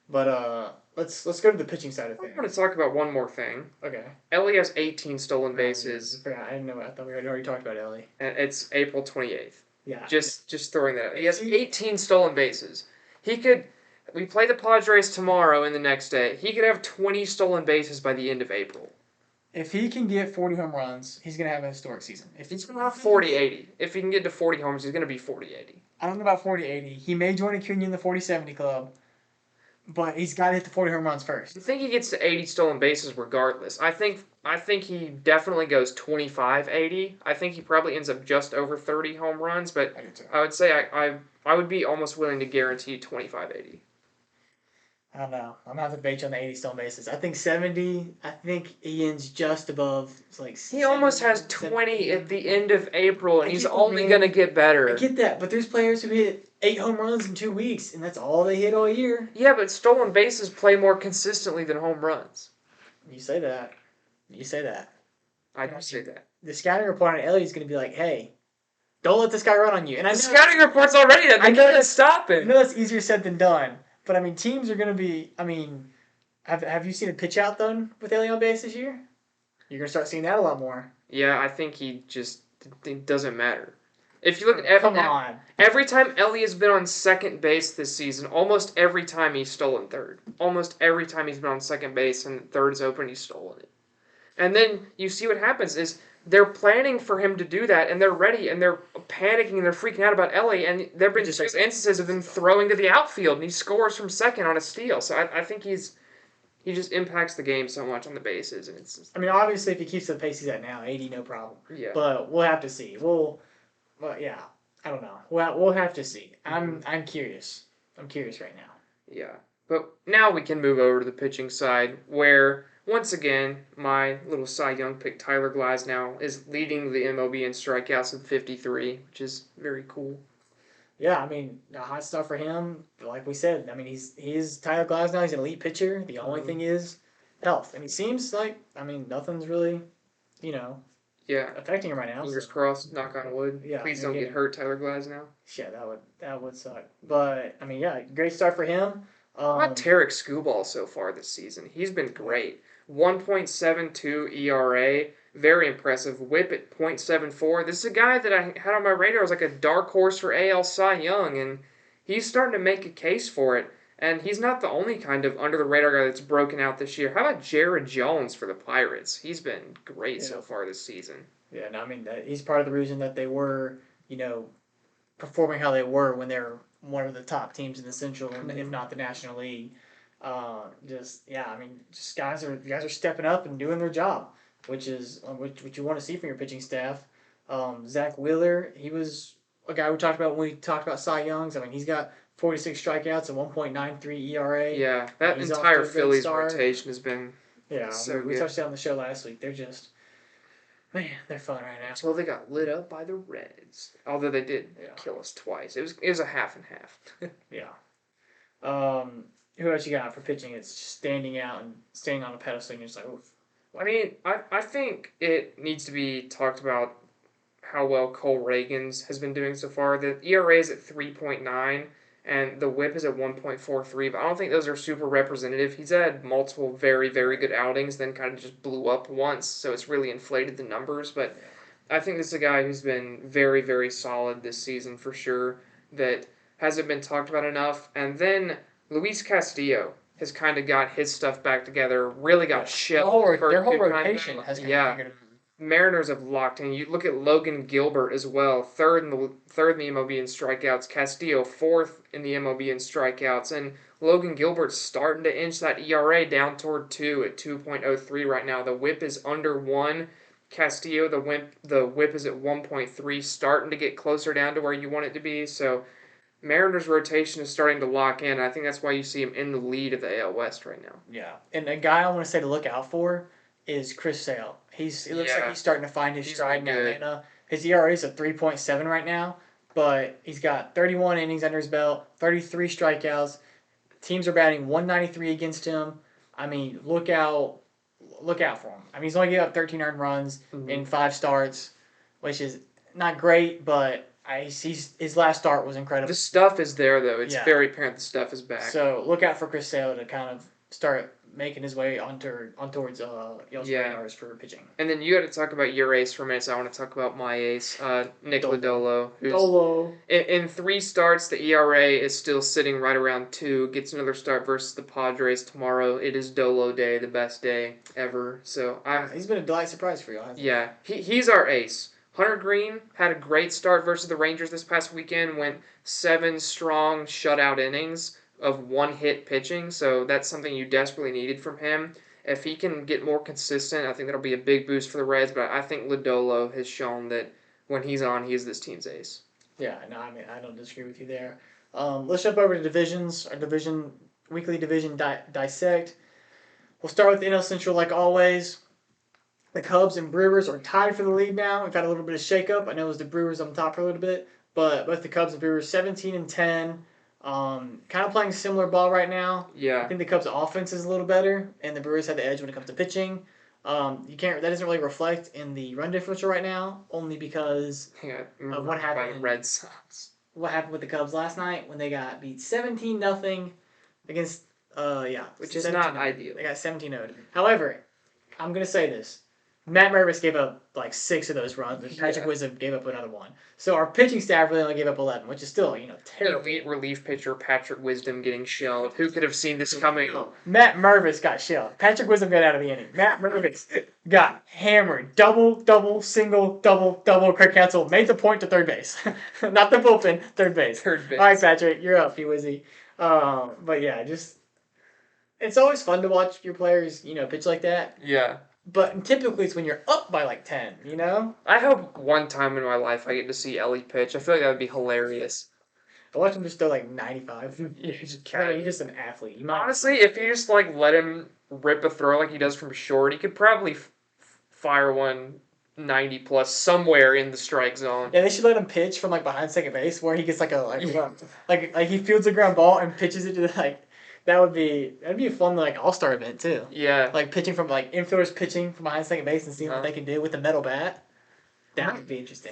but let's go to the pitching side of I things. want to talk about one more thing. Okay. Ellie has 18 stolen bases, I forgot. I didn't know. I thought we had already talked about Ellie. and it's April 28th. Yeah. Just throwing that out. He has 18 stolen bases. He could. We play the Padres tomorrow and the next day. He could have 20 stolen bases by the end of April. If he can get 40 home runs, he's gonna have a historic season. If He's going to have 40-80. If he can get to 40 homers, he's going to be 40-80. I don't know about 40-80. He may join Acuna in the 40-70 club, but he's got to hit the 40 home runs first. I think he gets to 80 stolen bases regardless. I think he definitely goes 25-80. I think he probably ends up just over 30 home runs, but I do too. I would say I would be almost willing to guarantee 25-80. I don't know. I'm gonna have to debate you on the 80 stolen bases. I think 70. I think Ian's just above. It's like He almost has 70, 20 at 70. the end of April, and I he's get that, only going to man. get I better. get that, but there's players who hit 8 home runs in 2 weeks, and that's all they hit all year. Yeah, but stolen bases play more consistently than home runs. You say that. You say that. I do say that. The scouting report on Elliott's going to be like, "Hey, don't let this guy run on you." And I The know scouting report's already that. They can't stop I him. know that's easier said than done, but I mean, teams are going to be. I mean, have you seen a pitch out done with Elliott on base this year? You're going to start seeing that a lot more. Yeah, I think it doesn't matter. If you look at Come on. every time Elliott's been on second base this season, almost every time he's stolen third. Almost every time he's been on second base and third is open, he's stolen it. And then you see what happens is they're planning for him to do that, and they're ready, and they're panicking, and they're freaking out about Ellie, and there have been just instances of him throwing to the outfield, and he scores from second on a steal. So I think he just impacts the game so much on the bases, and it's just, I mean, obviously, if he keeps the pace he's at now, 80, no problem. yeah. But we'll have to see. But yeah, I don't know. We'll have to see. I'm curious. I'm curious right now. Yeah. But now we can move over to the pitching side, where once again my little Cy Young pick Tyler Glasnow is leading the MLB in strikeouts with 53, which is very cool. Yeah, I mean, a hot start for him. Like we said, I mean, he's Tyler Glasnow. He's an elite pitcher. The only thing is health, and he seems like nothing's really, you know, Yeah. affecting him right now. Fingers crossed, knock on wood. Yeah, Please don't get hurt, Tyler Glasnow. Yeah, that would suck. But I mean, yeah, great start for him. How about Tarek Skubal so far this season? He's been great. 1.72 ERA, very impressive. WHIP at .74. This is a guy that I had on my radar as like a dark horse for AL Cy Young, and he's starting to make a case for it. And he's not the only kind of under the radar guy that's broken out this year. How about Jared Jones for the Pirates? He's been great so far this season. Yeah, no, I mean he's part of the reason that they were, performing how they were when they were one of the top teams in the Central, if not the National League. I mean, just guys are stepping up and doing their job, which is what you want to see from your pitching staff. Zach Wheeler, he was a guy we talked about when we talked about Cy Youngs. I mean, he's got 46 strikeouts and 1.93 ERA. Yeah, that entire Phillies rotation has been so we good. touched on the show last week. They're just, man, they're fun right now. Well, they got lit up by the Reds, although they did kill us twice. It was a half and half. Yeah. Who else you got for pitching? It's just standing out and staying on a pedestal, and you're just like, oof. I mean, I think it needs to be talked about how well Cole Reagans has been doing so far. The ERA is at 3.9, and the WHIP is at 1.43, but I don't think those are super representative. He's had multiple very, very good outings, then kind of just blew up once, so it's really inflated the numbers, but I think this is a guy who's been very, very solid this season for sure, that hasn't been talked about enough. And then Luis Castillo has kind of got his stuff back together, really got shelled. Their whole rotation has kind of figured it out. Mariners have locked in. You look at Logan Gilbert as well, third in the MLB in strikeouts. Castillo fourth in the MLB in strikeouts, and Logan Gilbert's starting to inch that ERA down toward 2 at 2.03 right now. The WHIP is under 1. Castillo, the WHIP is at 1.3, starting to get closer down to where you want it to be. So Mariners' rotation is starting to lock in. I think that's why you see him in the lead of the AL West right now. Yeah, and a guy I want to say to look out for is Chris Sale. It looks like he's starting to find his stride in Atlanta. His ERA is at 3.7 right now, but he's got 31 innings under his belt, 33 strikeouts. Teams are batting 193 against him. I mean, look out for him. I mean, he's only given up 13 earned runs in 5 starts, which is not great, but his last start was incredible. The stuff is there, though. It's very apparent the stuff is back. So look out for Chris Sale to kind of start making his way on towards y'all's radars for pitching. And then you got to talk about your ace for a minute. So I want to talk about my ace, Nick Lodolo. In 3 starts, the ERA is still sitting right around 2. Gets another start versus the Padres tomorrow. It is Dolo Day, the best day ever. So he's been a delight surprise for you. Yeah, he's our ace. Hunter Green had a great start versus the Rangers this past weekend. Went 7 strong shutout innings of 1-hit pitching, so that's something you desperately needed from him. If he can get more consistent, I think that'll be a big boost for the Reds, but I think Lodolo has shown that when he's on, he is this team's ace. Yeah, no, I mean, I don't disagree with you there. Let's jump over to divisions. Our division weekly division dissect. We'll start with the NL Central like always. The Cubs and Brewers are tied for the lead now. We've had a little bit of shakeup. I know it was the Brewers on top for a little bit, but both the Cubs and Brewers 17 and 10. Kind of playing similar ball right now. Yeah. I think the Cubs' offense is a little better, and the Brewers have the edge when it comes to pitching. You can't. That doesn't really reflect in the run differential right now, only because of what happened. By the Red Sox. What happened with the Cubs last night when they got beat 17-0 against which is not ideal. They got 17-0. However, I'm gonna say this: Matt Mervis gave up like 6 of those runs, and Patrick Wisdom gave up another one. So our pitching staff really only gave up 11, which is still terrible. Elite relief pitcher Patrick Wisdom getting shelled. Who could have seen this coming? Matt Mervis got shelled. Patrick Wisdom got out of the inning. Matt Mervis got hammered. Double, single, double. Craig Counsell made the point to third base. Not the bullpen, third base. Third base. All right, Patrick, you're up, you Wizzy. But yeah, it's always fun to watch your players, pitch like that. Yeah. But typically it's when you're up by like 10, I hope one time in my life I get to see Ellie pitch. I feel like that would be hilarious. I watch him just throw like 95. Yeah, he's just an athlete. Honestly, if you just let him rip a throw like he does from short, he could probably fire one 90 plus somewhere in the strike zone. Yeah, they should let him pitch from behind second base where he gets like he fields a ground ball and pitches it to that'd be a fun all-star event too. Yeah. Pitching from infielders pitching from behind second base and seeing what they can do with the metal bat. That would be interesting.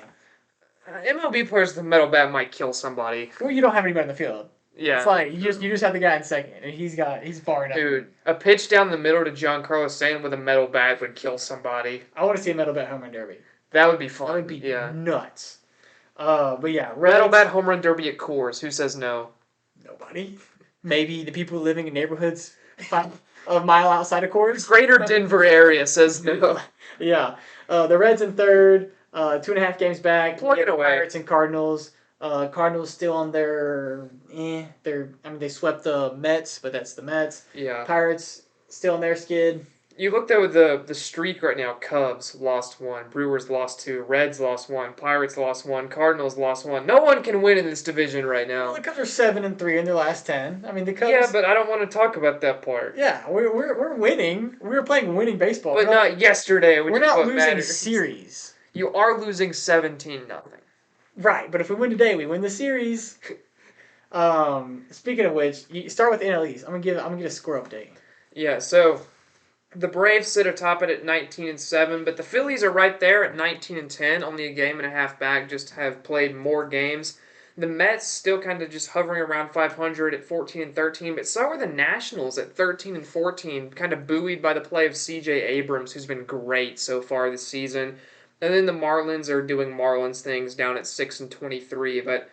MLB players with a metal bat might kill somebody. Well, you don't have anybody in the field. Yeah. It's you just have the guy in second and he's far enough. Dude, a pitch down the middle to Giancarlo Stanton with a metal bat would kill somebody. I want to see a metal bat home run derby. That would be fun. That would be nuts. But yeah, metal bat home run derby at Coors. Who says no? Nobody. Maybe the people living in neighborhoods a mile outside of Coors. Greater Denver area says no. Yeah. The Reds in third, 2.5 games back. Plug it away. Pirates and Cardinals. Cardinals still on their they swept the Mets, but that's the Mets. Yeah. Pirates still on their skid. You look though at the streak right now. Cubs lost 1, Brewers lost 2, Reds lost 1, Pirates lost 1, Cardinals lost 1. No one can win in this division right now. Well, the Cubs are 7-3 in their last 10. I mean the Cubs. Yeah, but I don't want to talk about that part. Yeah, we're winning. We're playing winning baseball. But not yesterday. We're not losing series. You are losing 17-0. Right, but if we win today, we win the series. Speaking of which, you start with NL East. I'm gonna get a score update. Yeah, so the Braves sit atop it at 19-7, but the Phillies are right there at 19-10, only a game and a half back, just have played more games. The Mets still kind of just hovering around 500 at 14-13, but so are the Nationals at 13-14, kind of buoyed by the play of C.J. Abrams, who's been great so far this season. And then the Marlins are doing Marlins things down at 6-23, but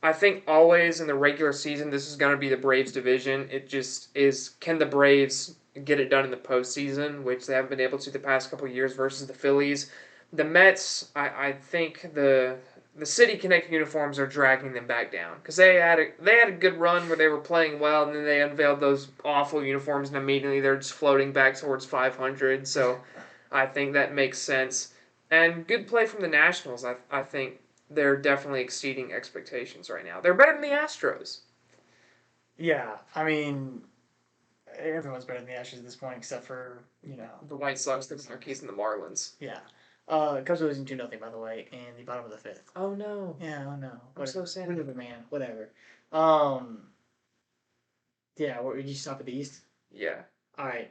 I think always in the regular season, this is going to be the Braves division. It just is, can the Braves get it done in the postseason, which they haven't been able to the past couple of years versus the Phillies. The Mets, I think the City Connect uniforms are dragging them back down because they had a good run where they were playing well, and then they unveiled those awful uniforms, and immediately they're just floating back towards 500. So I think that makes sense. And good play from the Nationals. I think they're definitely exceeding expectations right now. They're better than the Astros. Yeah, I mean, everyone's better than the Astros at this point, except for the White Sox, the Yankees, and the Marlins. Yeah. Cubs are losing 2-0, by the way, in the bottom of the 5th. Oh no. Yeah, oh no. I'm so sad. Whatever, man. Whatever. Yeah. Did you stop at the East? Yeah. All right.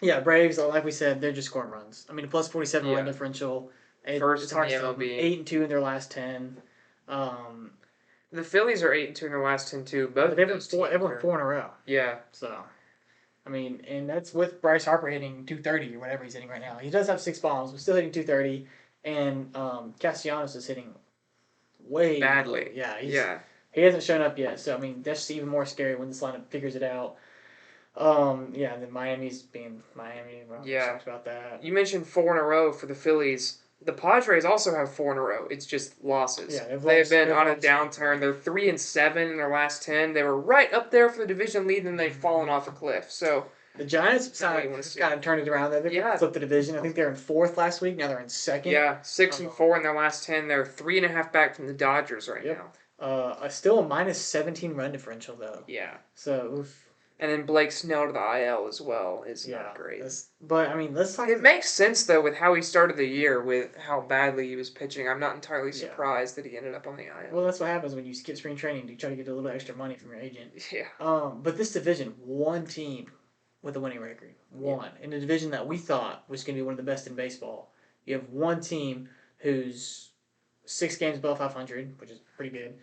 Yeah, Braves, like we said, they're just scoring runs. I mean, a plus 47 run differential. First it's hard in to the MLB. 8-2 in their last 10. The Phillies are 8-2 in their last 10 too. Both they've won 4 in a row. Yeah. So, I mean, and that's with Bryce Harper hitting 230 or whatever he's hitting right now. He does have 6 bombs, but still hitting 230. And Castellanos is hitting way badly. Yeah. He hasn't shown up yet. So, I mean, that's even more scary when this lineup figures it out. And then Miami's being Miami. Talks about that. You mentioned 4 in a row for the Phillies. The Padres also have 4 in a row. It's just losses. Yeah, they've been on a downturn. They're 3-7 in their last 10. They were right up there for the division lead, and they've fallen off a cliff. So the Giants kind of turned it around. They flipped the division. I think they're in 4th last week. Now they're in 2nd. Yeah, 6-4 in their last 10. They're 3.5 back from the Dodgers right now. Still a minus 17 run differential though. Yeah. So oof, And then Blake Snell to the IL as well is not yeah. great. But I mean, let's talk. It makes sense though with how he started the year with how badly he was pitching. I'm not entirely Yeah. surprised that he ended up on the IL. Well, that's what happens when you skip spring training. You try to get a little extra money from your agent. Yeah. But this division, one team with a winning record, one in a division that we thought was going to be one of the best in baseball. You have one team who's 6 games above 500, which is pretty good.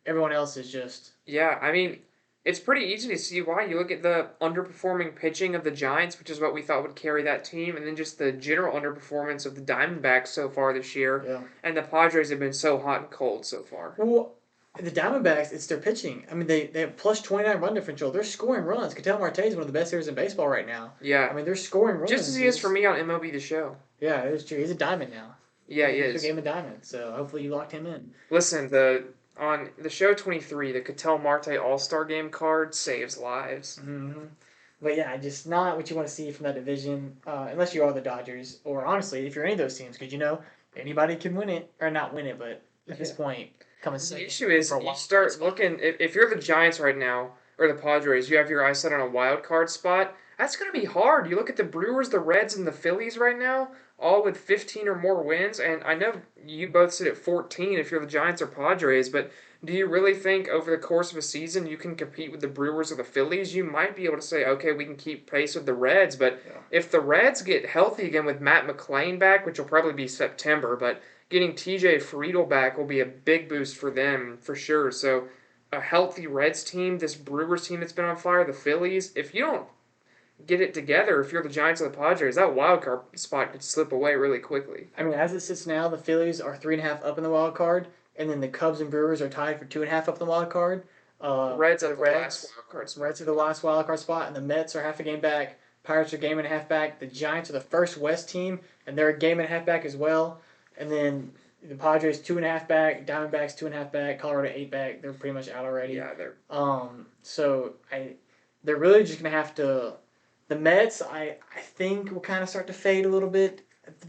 Everyone else is just Yeah, I mean, it's pretty easy to see why. You look at the underperforming pitching of the Giants, which is what we thought would carry that team, and then just the general underperformance of the Diamondbacks so far this year. yeah. And the Padres have been so hot and cold so far. Well, the Diamondbacks, it's their pitching. I mean, they have plus 29 run differential. They're scoring runs. Ketel Marte is one of the best hitters in baseball right now. I Yeah, mean, they're scoring runs. just as he is for me on MLB The Show. Yeah, it's true. He's a diamond now. Yeah, he He is. became a diamond. So hopefully you locked him in. Listen, on the show 23, the Ketel Marte All Star Game card saves lives. Mm-hmm. But yeah, just not what you want to see from that division, unless you are the Dodgers, or honestly, if you're any of those teams, because anybody can win it or not win it. But at this point, coming The second issue is for a you wild start card spot. looking if you're the Giants right now or the Padres, you have your eyes set on a wild card spot. That's gonna be hard. You look at the Brewers, the Reds, and the Phillies right now, all with 15 or more wins. And I know you both sit at 14 if you're the Giants or Padres, but do you really think over the course of a season you can compete with the Brewers or the Phillies? You might be able to say, okay, we can keep pace with the Reds, but Yeah. if the Reds get healthy again with Matt McClain back, which will probably be September, but getting TJ Friedel back will be a big boost for them for sure. So a healthy Reds team, this Brewers team that's been on fire, the Phillies, if you don't get it together, if you're the Giants or the Padres, that wild card spot could slip away really quickly. I mean, as it sits now, the Phillies are 3.5 up in the wild card, and then the Cubs and Brewers are tied for 2.5 up in the wild card. Reds The at the last wild card spot. Reds are the last wild card spot, and the Mets are half a game back. Pirates are a game and a half back. The Giants are the first West team, and they're a game and a half back as well. And then the Padres 2.5 back, Diamondbacks 2.5 back, Colorado 8 back. They're pretty much out already. Yeah, they're So they're really just gonna have to. The Mets, I think, will kind of start to fade a little bit.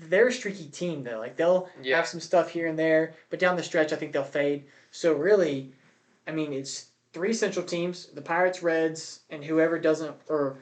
They're a streaky team though. Like they'll yeah. have some stuff here and there, but down the stretch, I think they'll fade. So really, I mean, it's three central teams: the Pirates, Reds, and whoever doesn't or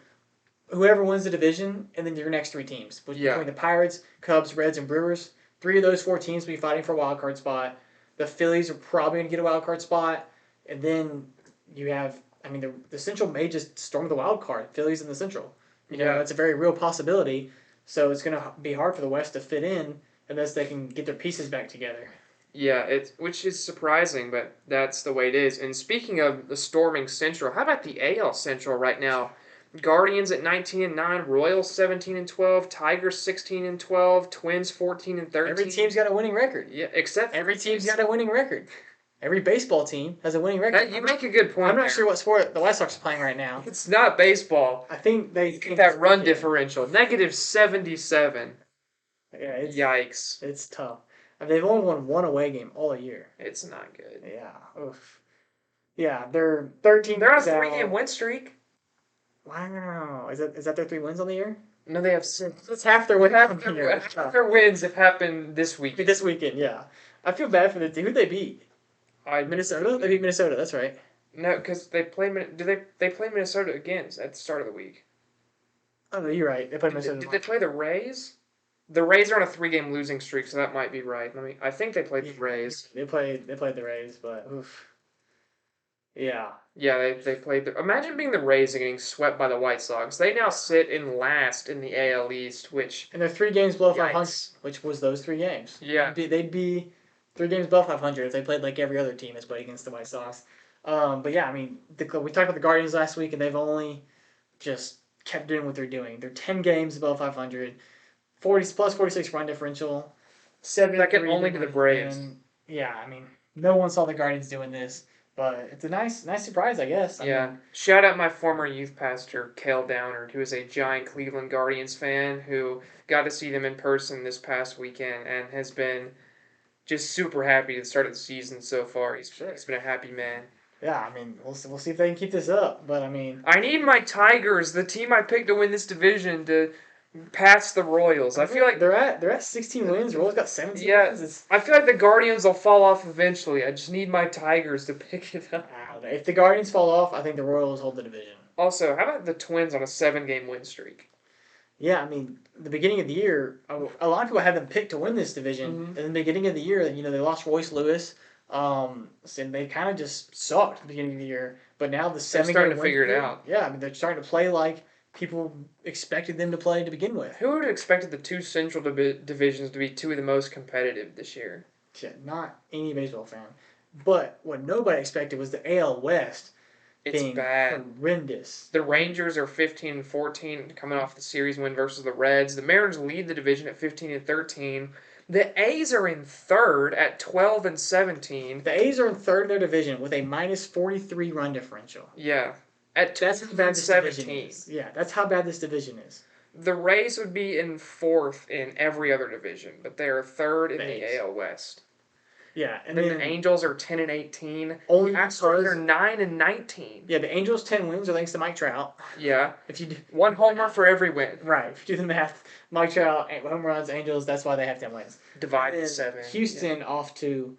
whoever wins the division, and then your next three teams Yeah. between the Pirates, Cubs, Reds, and Brewers. Three of those four teams will be fighting for a wild card spot. The Phillies are probably going to get a wild card spot, and then you have, I mean, the Central may just storm the wild card. Phillies in the Central. You know, Yeah. that's a very real possibility. So it's going to be hard for the West to fit in unless they can get their pieces back together. Yeah, which is surprising, but that's the way it is. And speaking of the storming Central, how about the AL Central right now? Guardians at 19-9, Royals 17-12, Tigers 16-12, Twins 14-13. Every team's got a winning record. Yeah, except Every team's got a winning record. Every baseball team has a winning record. You make a good point. I'm not there. sure what sport the White Sox are playing right now. It's not baseball. I think they Look at that run differential, -77. Yeah, it's Yikes! it's tough. And they've only won one away game all year. It's not good. Yeah. Oof. Yeah, they're 13. They're on a games out. 3-game win streak. Wow. Is that their 3 wins on the year? No, they have 6. That's half their wins on the Half year. their wins have happened this week. This weekend, yeah. I feel bad for the team. Who'd they beat? Minnesota? They beat Minnesota, that's right. No, because they play. They play Minnesota again at the start of the week? Oh, no, you're right. They played Did, Minnesota. did they play the Rays? The Rays are on a 3-game losing streak, so that might be right. I think they played the Rays. They played the Rays, but oof. Yeah. Yeah, they played the. Imagine being the Rays and getting swept by the White Sox. They now sit in last in the AL East, which And they're 3 games below 500, Yikes. which was those 3 games. Yeah. They'd be 3 games above 500 if they played like every other team that's played against the White Sox. But yeah, I mean, we talked about the Guardians last week, and they've only just kept doing what they're doing. They're 10 games above 500, 40 plus 46 run differential, 73 Second only to the Braves. and yeah, I mean, no one saw the Guardians doing this, but it's a nice surprise, I guess. I Yeah. mean, Shout out my former youth pastor, Cale Downard, who is a giant Cleveland Guardians fan who got to see them in person this past weekend and has been just super happy to the start of the season so far. He's been a happy man. yeah, I mean, we'll see if they can keep this up, but I mean, I need my Tigers, the team I picked to win this division, to past the Royals. I feel like they're at 16 wins. Royals got 17 yeah, wins. It's, I feel like the Guardians will fall off eventually. I just need my Tigers to pick it up. I don't know. If the Guardians fall off, I think the Royals hold the division. Also, how about the Twins on a 7-game win streak? Yeah, I mean, the beginning of the year, a lot of people had them picked to win this division. Mm-hmm. In the beginning of the year, they lost Royce Lewis, and they kind of just sucked at the beginning of the year. But now the They're 7 starting game to win figure it streak, out. yeah, I mean they're starting to play like people expected them to play to begin with. Who would have expected the two Central divisions to be two of the most competitive this year? Shit, not any baseball fan. But what nobody expected was the AL West It's being bad. horrendous. The Rangers are 15 and 14, coming off the series win versus the Reds. The Mariners lead the division at 15 and 13. The A's are in third at 12 and 17. The A's are in third in their division with a minus 43 run differential. Yeah, at That's 12 how bad and this division 17. is. Yeah, that's how bad this division is. The Rays would be in fourth in every other division, but they are third in The the A's. AL West. Yeah, and Then then the Angels are 10 and 18. only The Astros because are 9 and 19. yeah, the Angels 10 wins are thanks to Mike Trout. Yeah, If you do, one homer for every win. right, if you do the math, Mike Trout home runs, Angels. That's why they have 10 wins. Divided And 7. Houston off to.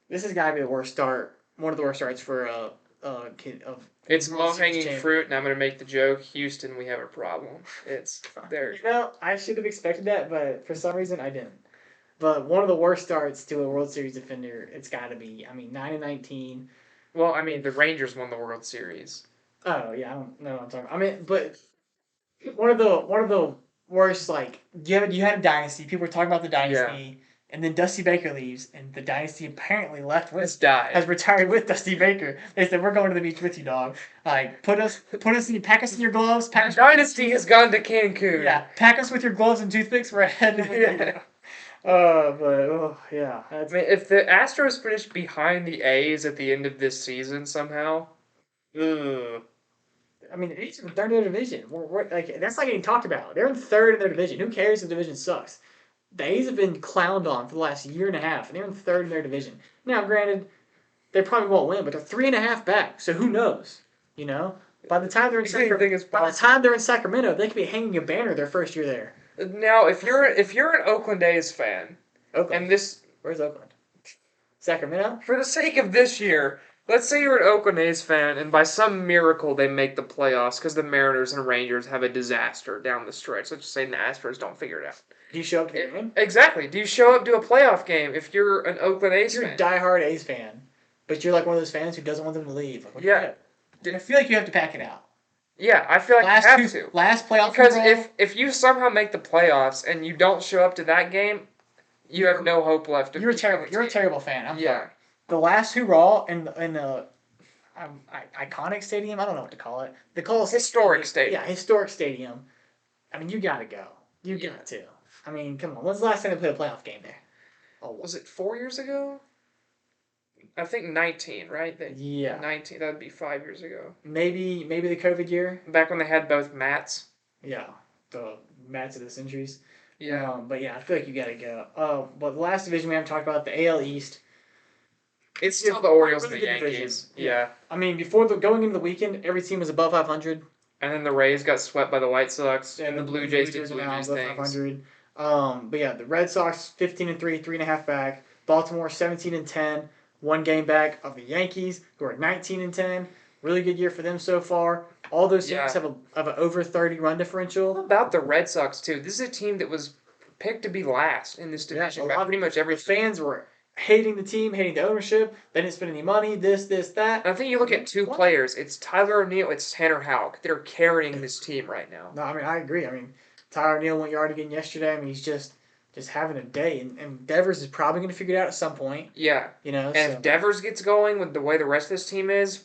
This has got to be the worst start. One of the worst starts for kid of. It's World low Series hanging champion. fruit, and I'm going to make the joke. Houston, we have a problem. It's there. You know, I should have expected that, but for some reason I didn't. But one of the worst starts to a World Series defender, it's got to be. I mean, 9 and 19. Well, I mean, the Rangers won the World Series. Oh yeah, I don't know what I'm talking about. I mean, but one of the worst like you had a dynasty. People were talking about the dynasty, and then Dusty Baker leaves, and the dynasty apparently left with It's died. has retired with Dusty Baker. They said we're going to the beach with you, dog. Like pack us in your gloves. Pack us. Dynasty has gone to Cancun. Yeah, pack us with your gloves and toothpicks. We're heading. Yeah. Yeah, I mean, if the Astros finish behind the A's at the end of this season somehow, ugh. I mean, it's in third in their division. We're like that's not getting talked about. They're in third in their division. Who cares if the division sucks? The A's have been clowned on for the last year and a half, and they're in third in their division. Now, granted, they probably won't win, but they're 3.5 back. So who knows? You know, by the time they're in Anything is by the possible. time they're in Sacramento, they could be hanging a banner their first year there. Now, if you're an Oakland A's fan, Oakland. and this, Where's Oakland? Sacramento. for the sake of this year, let's say you're an Oakland A's fan, and by some miracle they make the playoffs because the Mariners and Rangers have a disaster down the stretch. Let's just say the Astros don't figure it out. Do you show up to the game? Exactly. Do you show up to a playoff game if you're an Oakland A's You're a fan? diehard A's fan, but you're like one of those fans who doesn't want them to leave. Like, Yeah. I feel like you have to pack it out. Yeah, I feel like you have to. Last playoff Because roll, if you somehow make the playoffs and you don't show up to that game, you have no hope left. you're a terrible fan. I'm Yeah. sorry. The last hurrah in the iconic stadium. I don't know what to call it. They call it Historic stadium. Yeah, historic stadium. I mean, you got to go. You got to. I mean, come on. When's the last time they played a playoff game there? Oh, Was it 4 years ago? I think 19, right? yeah. 19. That would be 5 years ago. Maybe the COVID year. Back when they had both mats. Yeah, the match of the centuries. Yeah. But yeah, I feel like you got to go. But the last division we haven't talked about, the AL East. It's still the Orioles and really the good division. Yankees. Yeah. I mean, going into the weekend, every team was above 500. And then the Rays got swept by the White Sox, and the Blue Jays did Blue now Jays above things. 500. But yeah, the Red Sox 15-3, 3.5 back. Baltimore 17-10, 1 game back of the Yankees, who are 19-10. Really good year for them so far. All those teams have an over 30 run differential. What about the Red Sox too? This is a team that was picked to be last in this division by pretty much every. Fans were hating the team, hating the ownership. They didn't spend any money. This, that. I think you look at two players. It's Tyler O'Neill. It's Tanner Houck. They're carrying this team right now. No, I mean I agree. I mean Tyler O'Neill went yard again yesterday. I mean he's just having a day, and Devers is probably going to figure it out at some point. Yeah. You know. And if Devers gets going with the way the rest of this team is,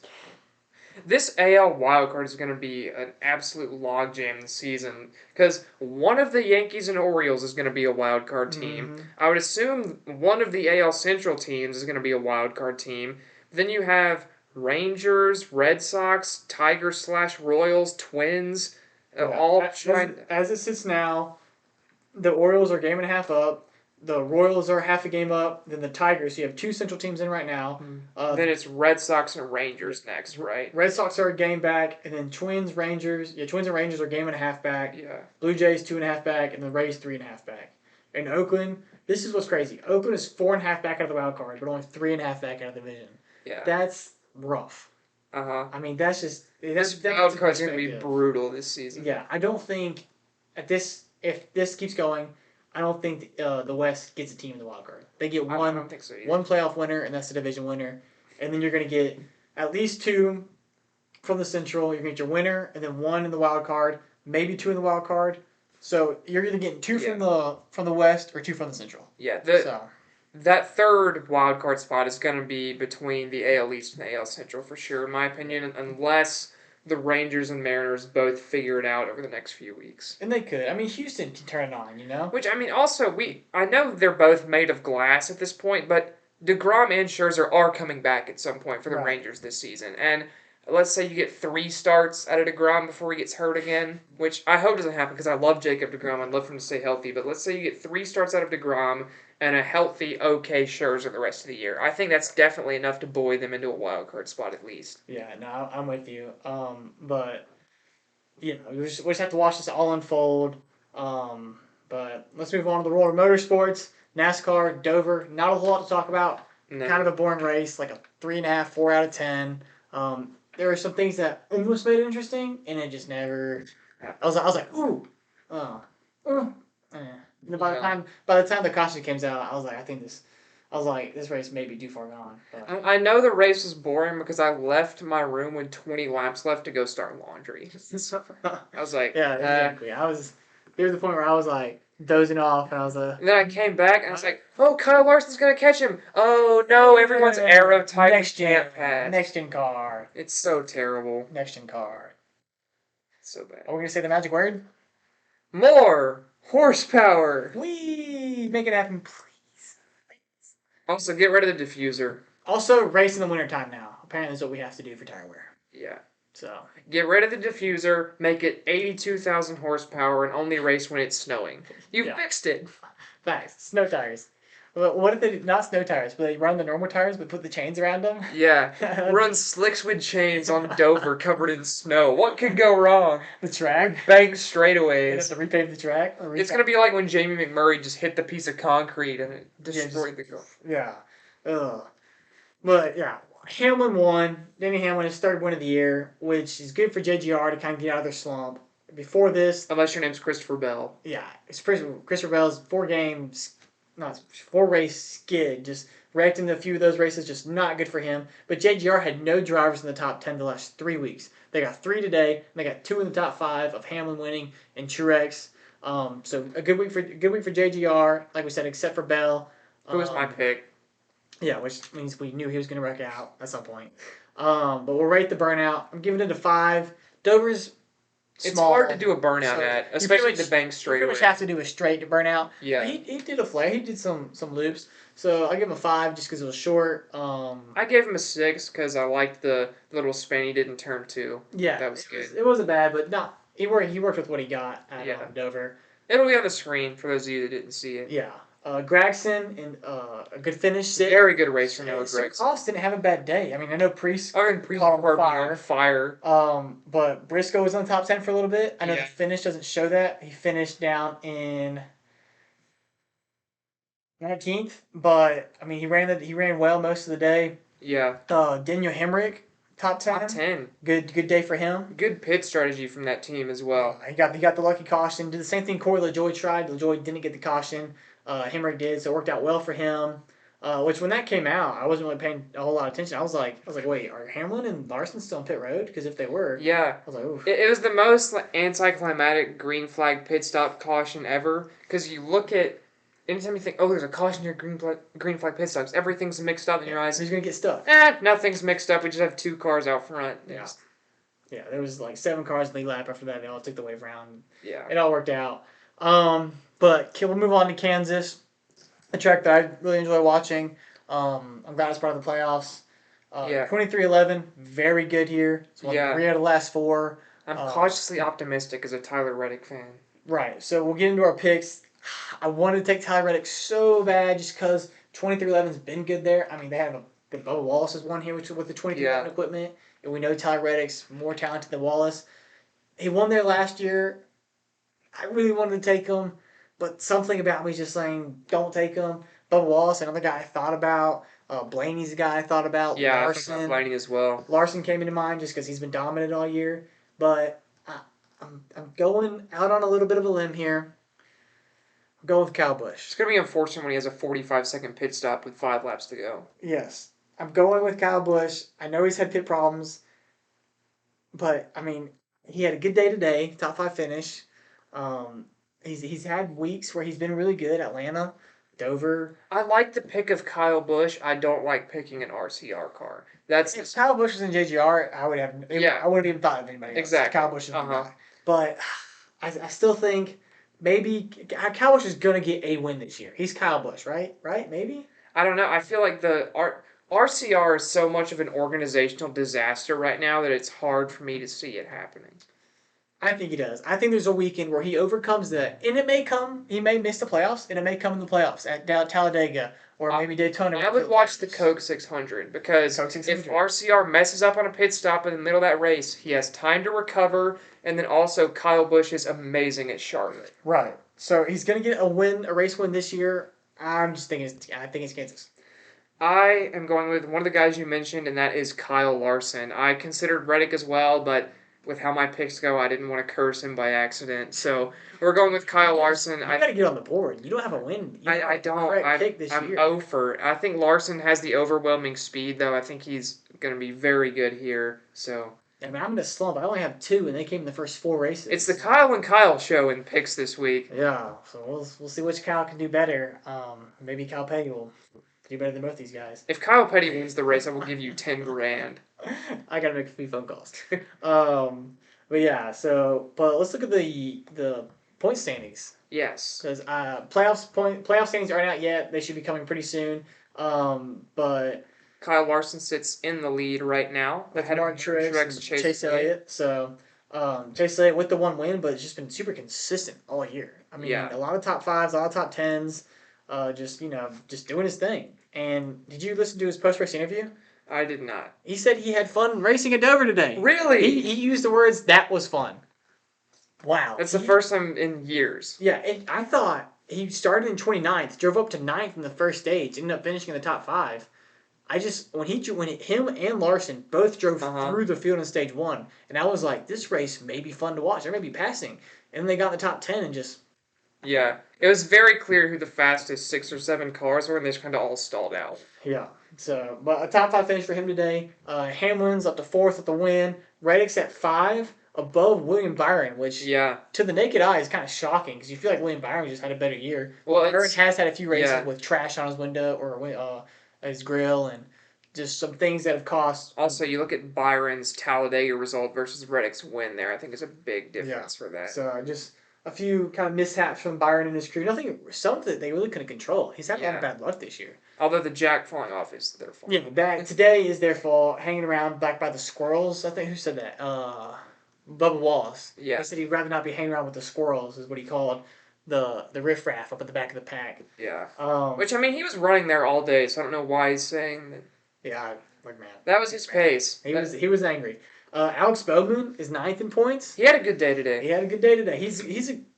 this AL wildcard is going to be an absolute logjam this season because one of the Yankees and Orioles is going to be a wildcard team. Mhm. I would assume one of the AL Central teams is going to be a wildcard team. Then you have Rangers, Red Sox, Tigers/Royals, Twins, all trying. As it sits now, the Orioles are 1.5 games up. the Royals are half a game up. Then the Tigers. So you have two Central teams in right now. Then it's Red Sox and Rangers next, right? Red Sox are a game back, and then Twins, Rangers. Yeah, Twins and Rangers are a game and a half back. Yeah. Blue Jays 2.5 back, and the Rays 3.5 back. And Oakland, this is what's crazy. Oakland is 4.5 back out of the wild card, but only 3.5 back out of the division. Yeah. That's rough. I mean, that's just this wild card's gonna be brutal this season. Yeah, I don't think if this keeps going, I don't think the West gets a team in the wild card. They get one. I don't think so either. One playoff winner, and that's the division winner. And then you're gonna get at least two from the Central. You're gonna get your winner, and then one in the wild card, maybe two in the wild card. So you're either getting two from the West or two from the Central. Yeah. That third wild card spot is going to be between the AL East and the AL Central for sure, in my opinion, unless the Rangers and Mariners both figure it out over the next few weeks. And they could. I mean, Houston can turn it on, you know? Which, I mean, also, I know they're both made of glass at this point, but DeGrom and Scherzer are coming back at some point for the Rangers this season. And let's say you get 3 starts out of DeGrom before he gets hurt again, which I hope doesn't happen because I love Jacob DeGrom. I'd love for him to stay healthy. But let's say you get 3 starts out of DeGrom and a healthy, okay Scherzer the rest of the year. I think that's definitely enough to buoy them into a wild card spot at least. Yeah, no, I'm with you. But you know, we just have to watch this all unfold. But let's move on to the world of motorsports. NASCAR, Dover. Not a whole lot to talk about. No. Kind of a boring race, like a 3.5, 4 out of 10. There are some things that almost made it interesting, and it just never. I was like, ooh, And by the time the caution came out, I was like, this race may be too far gone. But. I know the race was boring because I left my room with 20 laps left to go start laundry. I was like, yeah, exactly. There was the point where I was like dozing off, and I was And then I came back and I was like, oh, Kyle Larson's gonna catch him. Oh no, everyone's aero type next gen pass. Next gen car. It's so terrible. Next gen car. It's so bad. Are we gonna say the magic word? More horsepower. Whee! Make it happen, please. Also, get rid of the diffuser. Also, race in the wintertime now. Apparently, that's what we have to do for tire wear. Yeah. So. Get rid of the diffuser, make it 82,000 horsepower, and only race when it's snowing. You fixed it. Facts. Snow tires. Well, what if they not snow tires, but they run the normal tires but put the chains around them? Yeah. Run slicks with chains on Dover covered in snow. What could go wrong? The track? Bank straightaways. Have to repave the track? It's going to be like when Jamie McMurray just hit the piece of concrete and it destroyed the car. Yeah. Ugh. But, yeah. Hamlin won. Denny Hamlin, his 3rd win of the year, which is good for JGR to kind of get out of their slump. Before this... Unless your name's Christopher Bell. Yeah. It's Christopher Bell's 4 race skid. Just wrecked in a few of those races. Just not good for him. But JGR had no drivers in the top 10 the last 3 weeks. They got 3 today. And they got 2 in the top 5 of Hamlin winning and Truex. So a good week for JGR. Like we said, except for Bell. Who was my pick? Yeah, which means we knew he was going to wreck out at some point. But we'll rate the burnout. I'm giving it a 5. Dover's small. It's hard to do a burnout at, especially the bank straightaway. You pretty much have to do a straight to burnout. Yeah. He did a flare. He did some loops. So I'll give him a 5 just because it was short. I gave him a 6 because I liked the little spin he did in turn 2. Yeah. That was good. It wasn't bad, but no, he worked with what he got at Dover. It'll be on the screen for those of you that didn't see it. Yeah. Gregson and a good finish. Very good race for Noah Gregson. Koss didn't have a bad day. I mean, I know Priest caught him on fire. But Briscoe was on the top 10 for a little bit. I know the finish doesn't show that. He finished down in 19th, but I mean, he ran well most of the day. Yeah. Daniel Hemrick, top 10. Top 10. Good day for him. Good pit strategy from that team as well. He got the lucky caution. Did the same thing Corey LaJoy tried. LaJoy didn't get the caution. Hemrick did, so it worked out well for him. Which when that came out, I wasn't really paying a whole lot of attention. I was like, wait, are Hamlin and Larson still on pit road? Because if they were, I was like, oof. It was the most anticlimactic green flag pit stop caution ever. Because you look at anytime you think, oh, there's a caution here, green flag pit stops, everything's mixed up in your eyes. He's gonna get stuck. Nothing's mixed up. We just have 2 cars out front. Yeah. Yeah, there was like 7 cars in the lap after that. They all took the wave round. Yeah. It all worked out. But we'll move on to Kansas, a track that I really enjoy watching. I'm glad it's part of the playoffs. 23-11, very good here. It's won 3 out of the last 4. I'm cautiously optimistic as a Tyler Reddick fan. Right. So we'll get into our picks. I wanted to take Tyler Reddick so bad just because 2311's been good there. I mean, they have a good Bubba Wallace has won here with the 2311 Yeah. equipment, and we know Tyler Reddick's more talented than Wallace. He won there last year. I really wanted to take him, but something about me just saying don't take him. Bubba Wallace, another guy I thought about. Blaney's a guy I thought about. Yeah, I think about Larson. Blaney as well. Larson came into mind just because he's been dominant all year. But I'm going out on a little bit of a limb here. I'm going with Kyle Busch. It's going to be unfortunate when he has a 45-second pit stop with 5 laps to go. Yes. I'm going with Kyle Busch. I know he's had pit problems, but I mean, he had a good day today, top 5 finish. He's had weeks where he's been really good. Atlanta, Dover. I like the pick of Kyle Busch. I don't like picking an RCR car. That's If Kyle Busch was in JGR, I would have. Yeah. I wouldn't even thought of anybody else. Exactly. Kyle Busch is the Uh-huh. guy. But I still think maybe Kyle Busch is gonna get a win this year. He's Kyle Busch, right? Right? Maybe. I don't know. I feel like the RCR is so much of an organizational disaster right now that it's hard for me to see it happening. I think he does. I think there's a weekend where he overcomes that, and it may come. He may miss the playoffs, and it may come in the playoffs at Talladega or maybe Daytona. I would watch the Coke 600 because Coke 600. if RCR messes up on a pit stop in the middle of that race, he has time to recover, and then also Kyle Busch is amazing at Charlotte. Right. So he's gonna get a race win this year. I'm just thinking. I think it's Kansas. I am going with one of the guys you mentioned, and that is Kyle Larson. I considered Reddick as well, but with how my picks go, I didn't want to curse him by accident. So we're going with Kyle Larson. You got to get on the board. You don't have a win. I don't. Pick this I'm year. over. I think Larson has the overwhelming speed, though. I think he's going to be very good here. So I mean, I'm in a slump. I only have 2, and they came in the first 4 races. it's the Kyle and Kyle show in picks this week. Yeah. So we'll see which Kyle can do better. Maybe Kyle Petty will do better than both these guys. If Kyle Petty wins the race, I will give you 10 grand. I gotta make a few phone calls. But yeah, but let's look at the point standings Yes. because playoff standings aren't out yet. They should be coming pretty soon. But Kyle Larson sits in the lead right now. with Mark Truex and Chase Elliott. So Chase Elliott with the 1 win, but it's just been super consistent all year. I mean, Yeah. a lot of top 5s, a lot of top 10s. Just doing his thing. And did you listen to his post race interview? I did not. He said he had fun racing at Dover today. Really? He used the words, "That was fun." Wow. That's the first time in years. Yeah, and I thought he started in 29th, drove up to 9th in the first stage, ended up finishing in the top 5. Him and Larson both drove through the field in stage 1, and I was like, this race may be fun to watch. There may be passing. And then they got in the top 10 and just... Yeah. It was very clear who the fastest 6 or 7 cars were, and they just kind of all stalled out. Yeah. So, but a top 5 finish for him today. Hamlin's up to 4th with the win. Reddick's at 5, above William Byron, which to the naked eye is kind of shocking because you feel like William Byron just had a better year. Well, Byron has had a few races with trash on his window or his grill and just some things that have cost. Also, you look at Byron's Talladega result versus Reddick's win there. I think is a big difference for that. So just a few kind of mishaps from Byron and his crew. Something that they really couldn't control. He's had a lot of bad luck this year. Although the jack falling off is their fault. Yeah, today is their fault. Hanging around back by the squirrels. I think who said that? Bubba Wallace. Yeah. He said he'd rather not be hanging around with the squirrels. Is what he called the riffraff up at the back of the pack. Yeah. Which I mean, he was running there all day, so I don't know why he's saying that. Yeah, like man. That was his pace. He was angry. Alex Bowman is 9th in points. He had a good day today. He had a good day today.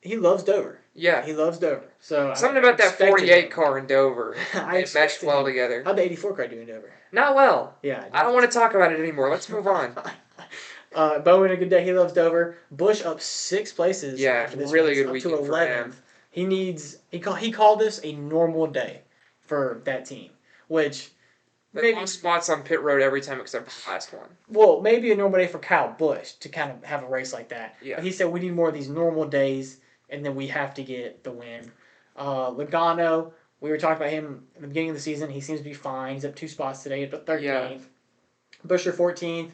He loves Dover. Yeah. He loves Dover. So something about that 48 car in Dover. It meshed well together. How'd the 84 car do in Dover? Not well. Yeah. I don't want to talk about it anymore. Let's move on. Bowman a good day. He loves Dover. Busch up 6 places. Yeah, after this really race, good up weekend to for him. He called this a normal day for that team, which Maybe lost spots on pit road every time except for the last one. Well, maybe a normal day for Kyle Busch to kind of have a race like that. Yeah. But he said we need more of these normal days, and then we have to get the win. Logano, we were talking about him at the beginning of the season. He seems to be fine. He's up 2 spots today, up 13th. Yeah. Busher 14th.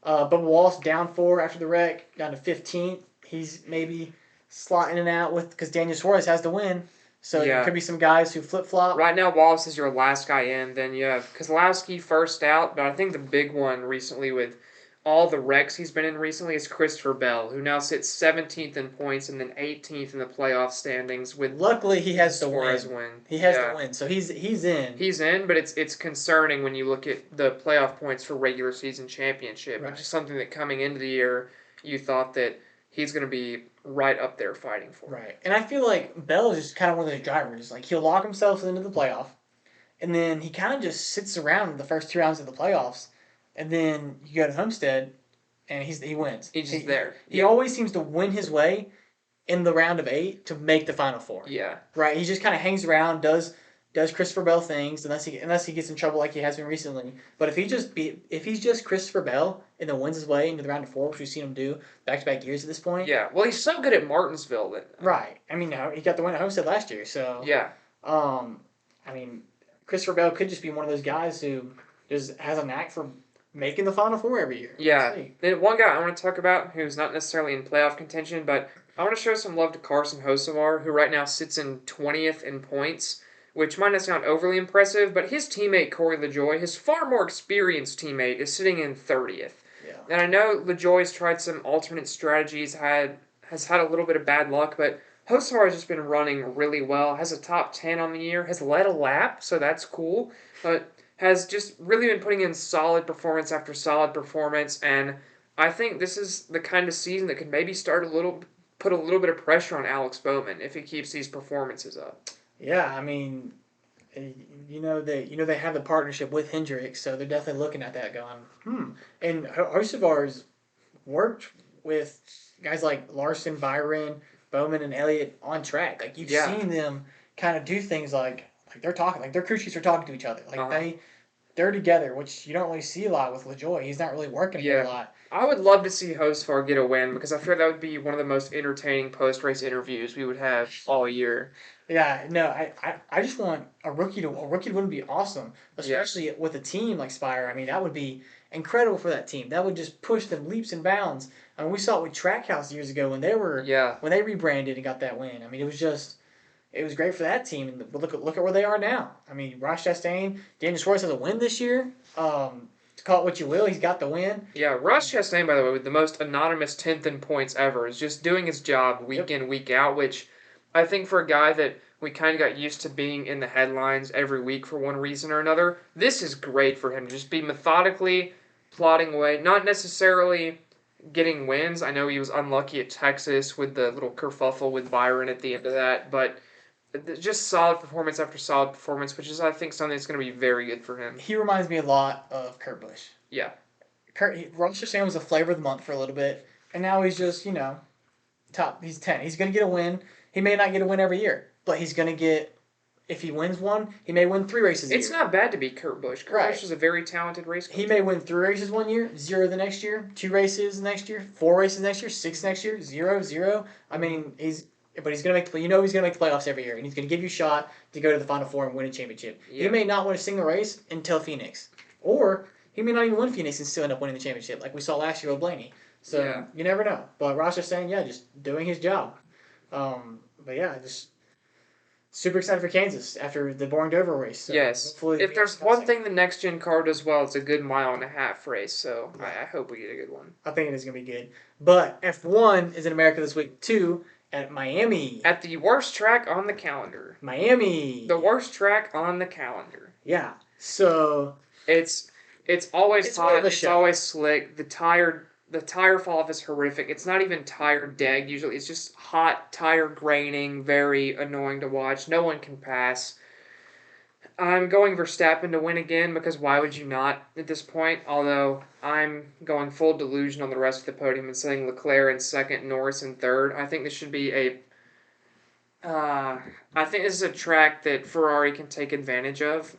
Bubba Wallace down 4 after the wreck, down to 15th. He's maybe slotting in and out because Daniel Suarez has the win. So there could be some guys who flip-flop. Right now, Wallace is your last guy in. Then you have Keselowski first out, but I think the big one recently with all the wrecks he's been in recently is Christopher Bell, who now sits 17th in points and then 18th in the playoff standings with Luckily, he has the Suarez win. win. He has Yeah. the win, so he's in. He's in, but it's concerning when you look at the playoff points for regular season championship, Right. which is something that coming into the year you thought that he's going to be right up there fighting for. Right, and I feel like Bell is just kind of one of those drivers. Like he'll lock himself into the playoff, and then he kind of just sits around the first 2 rounds of the playoffs, and then you go to Homestead, and he wins. He's just there. He always seems to win his way in the round of 8 to make the Final Four. Yeah. Right. He just kind of hangs around, does Christopher Bell things, unless he gets in trouble like he has been recently. But if he's just Christopher Bell and then wins his way into the round of 4, which we've seen him do back to back years at this point. Yeah. Well, he's so good at Martinsville that. Right. I mean, he got the win at Homestead last year, so. Yeah. I mean, Christopher Bell could just be one of those guys who just has a knack for making the Final Four every year. Yeah. Then one guy I want to talk about who's not necessarily in playoff contention, but I want to show some love to Carson Hocevar, who right now sits in 20th in points, which might not sound overly impressive, but his teammate Corey LaJoie, his far more experienced teammate, is sitting in 30th. Yeah. And I know LaJoie's tried some alternate strategies, has had a little bit of bad luck, but Hocevar has just been running really well, has a top 10 on the year, has led a lap, so that's cool, but has just really been putting in solid performance after solid performance, and I think this is the kind of season that could maybe put a little bit of pressure on Alex Bowman if he keeps these performances up. Yeah, I mean, they have the partnership with Hendricks, so they're definitely looking at that going, And Hocevar's worked with guys like Larson, Byron, Bowman, and Elliott on track. Like you've seen them kind of do things like they're talking, like their crew chiefs are talking to each other. Like they're together, which you don't really see a lot with LaJoie. He's not really working a lot. I would love to see Hocevar get a win because I feel that would be one of the most entertaining post-race interviews we would have all year. Yeah, no, I just want a rookie would be awesome, especially with a team like Spire. I mean, that would be incredible for that team. That would just push them leaps and bounds. I mean, we saw it with Trackhouse years ago when they rebranded and got that win. I mean, it was great for that team. And look at where they are now. I mean, Ross Chastain, Daniel Suarez has a win this year. To call it what you will, he's got the win. Yeah, Ross Chastain, by the way, with the most anonymous 10th in points ever, is just doing his job week in, week out, which I think for a guy that we kind of got used to being in the headlines every week for one reason or another, this is great for him to just be methodically plodding away, not necessarily getting wins. I know he was unlucky at Texas with the little kerfuffle with Byron at the end of that, but just solid performance after solid performance, which is, I think, something that's going to be very good for him. He reminds me a lot of Kurt Busch. Yeah. Ross Chastain was the flavor of the month for a little bit, and now he's just, top. He's 10. He's going to get a win. He may not get a win every year, but he's going to get, if he wins one, he may win 3 races a year. It's not bad to be Kurt Busch. Kurt Busch is a very talented race car. He may win 3 races one year, 0 the next year, 2 races next year, 4 races next year, 6 next year, 0, 0. I mean, he's going to make he's going to make the playoffs every year, and he's going to give you a shot to go to the Final Four and win a championship. Yeah. He may not win a single race until Phoenix, or he may not even win Phoenix and still end up winning the championship, like we saw last year with Blaney. So you never know. But Ross is saying, just doing his job. But just super excited for Kansas after the Boring Dover race. So yes. If there's one thing the next gen car does well, it's a good 1.5 mile race. So I hope we get a good one. I think it is going to be good. But F1 is in America this week too. At Miami. At the worst track on the calendar. Miami. The worst track on the calendar. Yeah. So it's always hot. It's always slick. The tire fall off is horrific. It's not even tire deg usually. It's just hot tire graining, very annoying to watch. No one can pass. I'm going Verstappen to win again because why would you not at this point? Although I'm going full delusion on the rest of the podium and saying Leclerc in second, Norris in third. I think this should be I think this is a track that Ferrari can take advantage of.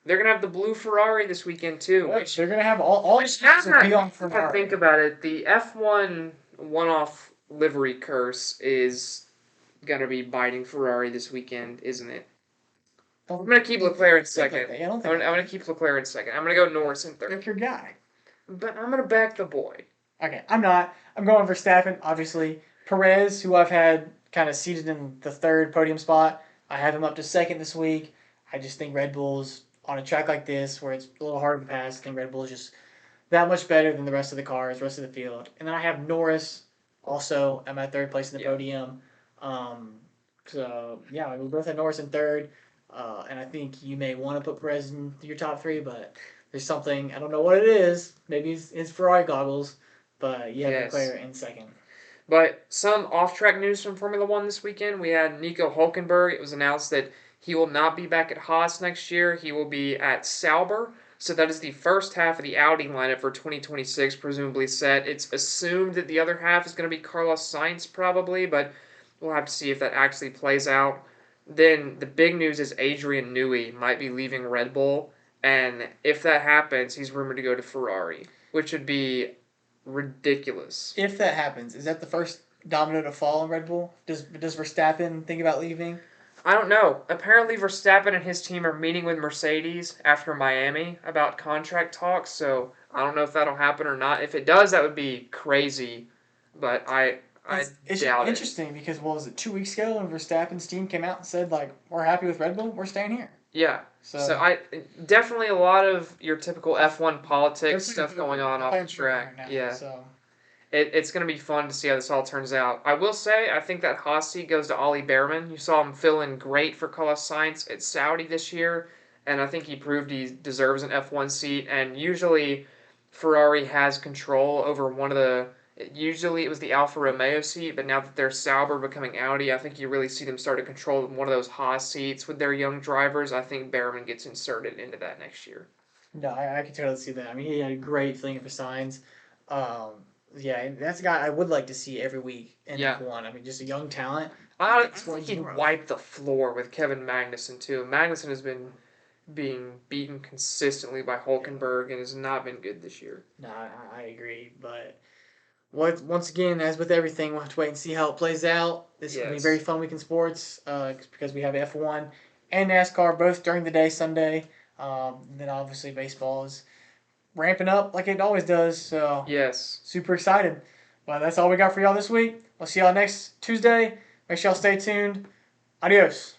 They're gonna have the blue Ferrari this weekend too. Yep, they're gonna have all these tracks will be on Ferrari. If I think about it, the F1 one-off livery curse is gonna be biting Ferrari this weekend, isn't it? I'm going to keep Leclerc in second. I'm going to keep Leclerc in second. I'm going to go Norris in third. That's your guy. But I'm going to back the boy. Okay, I'm not. I'm going Verstappen, obviously. Perez, who I've had kind of seated in the third podium spot, I have him up to second this week. I just think Red Bull's on a track like this where it's a little harder to pass. I think Red Bull's just that much better than the rest of the cars, rest of the field. And then I have Norris also at my third place in the Yeah. podium. So yeah, we both had Norris in third. And I think you may want to put Perez in your top three, but there's something I don't know what it is. Maybe it's Ferrari goggles, but you have Yes. Leclerc in second. But some off-track news from Formula One this weekend. We had Nico Hulkenberg. It was announced that he will not be back at Haas next year. He will be at Sauber. So that is the first half of the Audi lineup for 2026, presumably set. It's assumed that the other half is going to be Carlos Sainz, probably, but we'll have to see if that actually plays out. Then the big news is Adrian Newey might be leaving Red Bull, and if that happens, he's rumored to go to Ferrari, which would be ridiculous. If that happens, is that the first domino to fall in Red Bull? Does Verstappen think about leaving? I don't know. Apparently, Verstappen and his team are meeting with Mercedes after Miami about contract talks, so I don't know if that'll happen or not. If it does, that would be crazy, but I It's doubt it. interesting because what was it 2 weeks ago when Verstappen's team came out and said like we're happy with Red Bull, we're staying here. Yeah. So, So I definitely a lot of your typical F1 they're politics playing stuff for- going on they're off the playing for track. right now, Yeah. So It's going to be fun to see how this all turns out. I will say, I think that Haas seat goes to Ollie Behrman. You saw him fill in great for Carlos Sainz at Saudi this year, and I think he proved he deserves an F1 seat. And usually, Ferrari has control over one of the. Usually, it was the Alfa Romeo seat, but now that they're Sauber becoming Audi, I think you really see them start to control one of those Haas seats with their young drivers. I think Behrman gets inserted into that next year. no, I can totally see that. I mean, he had a great feeling for signs. Um, yeah, that's a guy I would like to see every week in Yeah. F1. I mean, just a young talent. I It's going think to he'd grow. wipe the floor with Kevin Magnussen too. Magnussen has been being beaten consistently by Hulkenberg and has not been good this year. No, I agree, but once again, as with everything, we'll have to wait and see how it plays out. This is going to be a very Yes. fun week in sports because we have F1 and NASCAR both during the day Sunday. And then obviously baseball is ramping up like it always does. So Yes. super excited. Well, that's all we got for y'all this week. We'll see y'all next Tuesday. Make sure y'all stay tuned. Adios.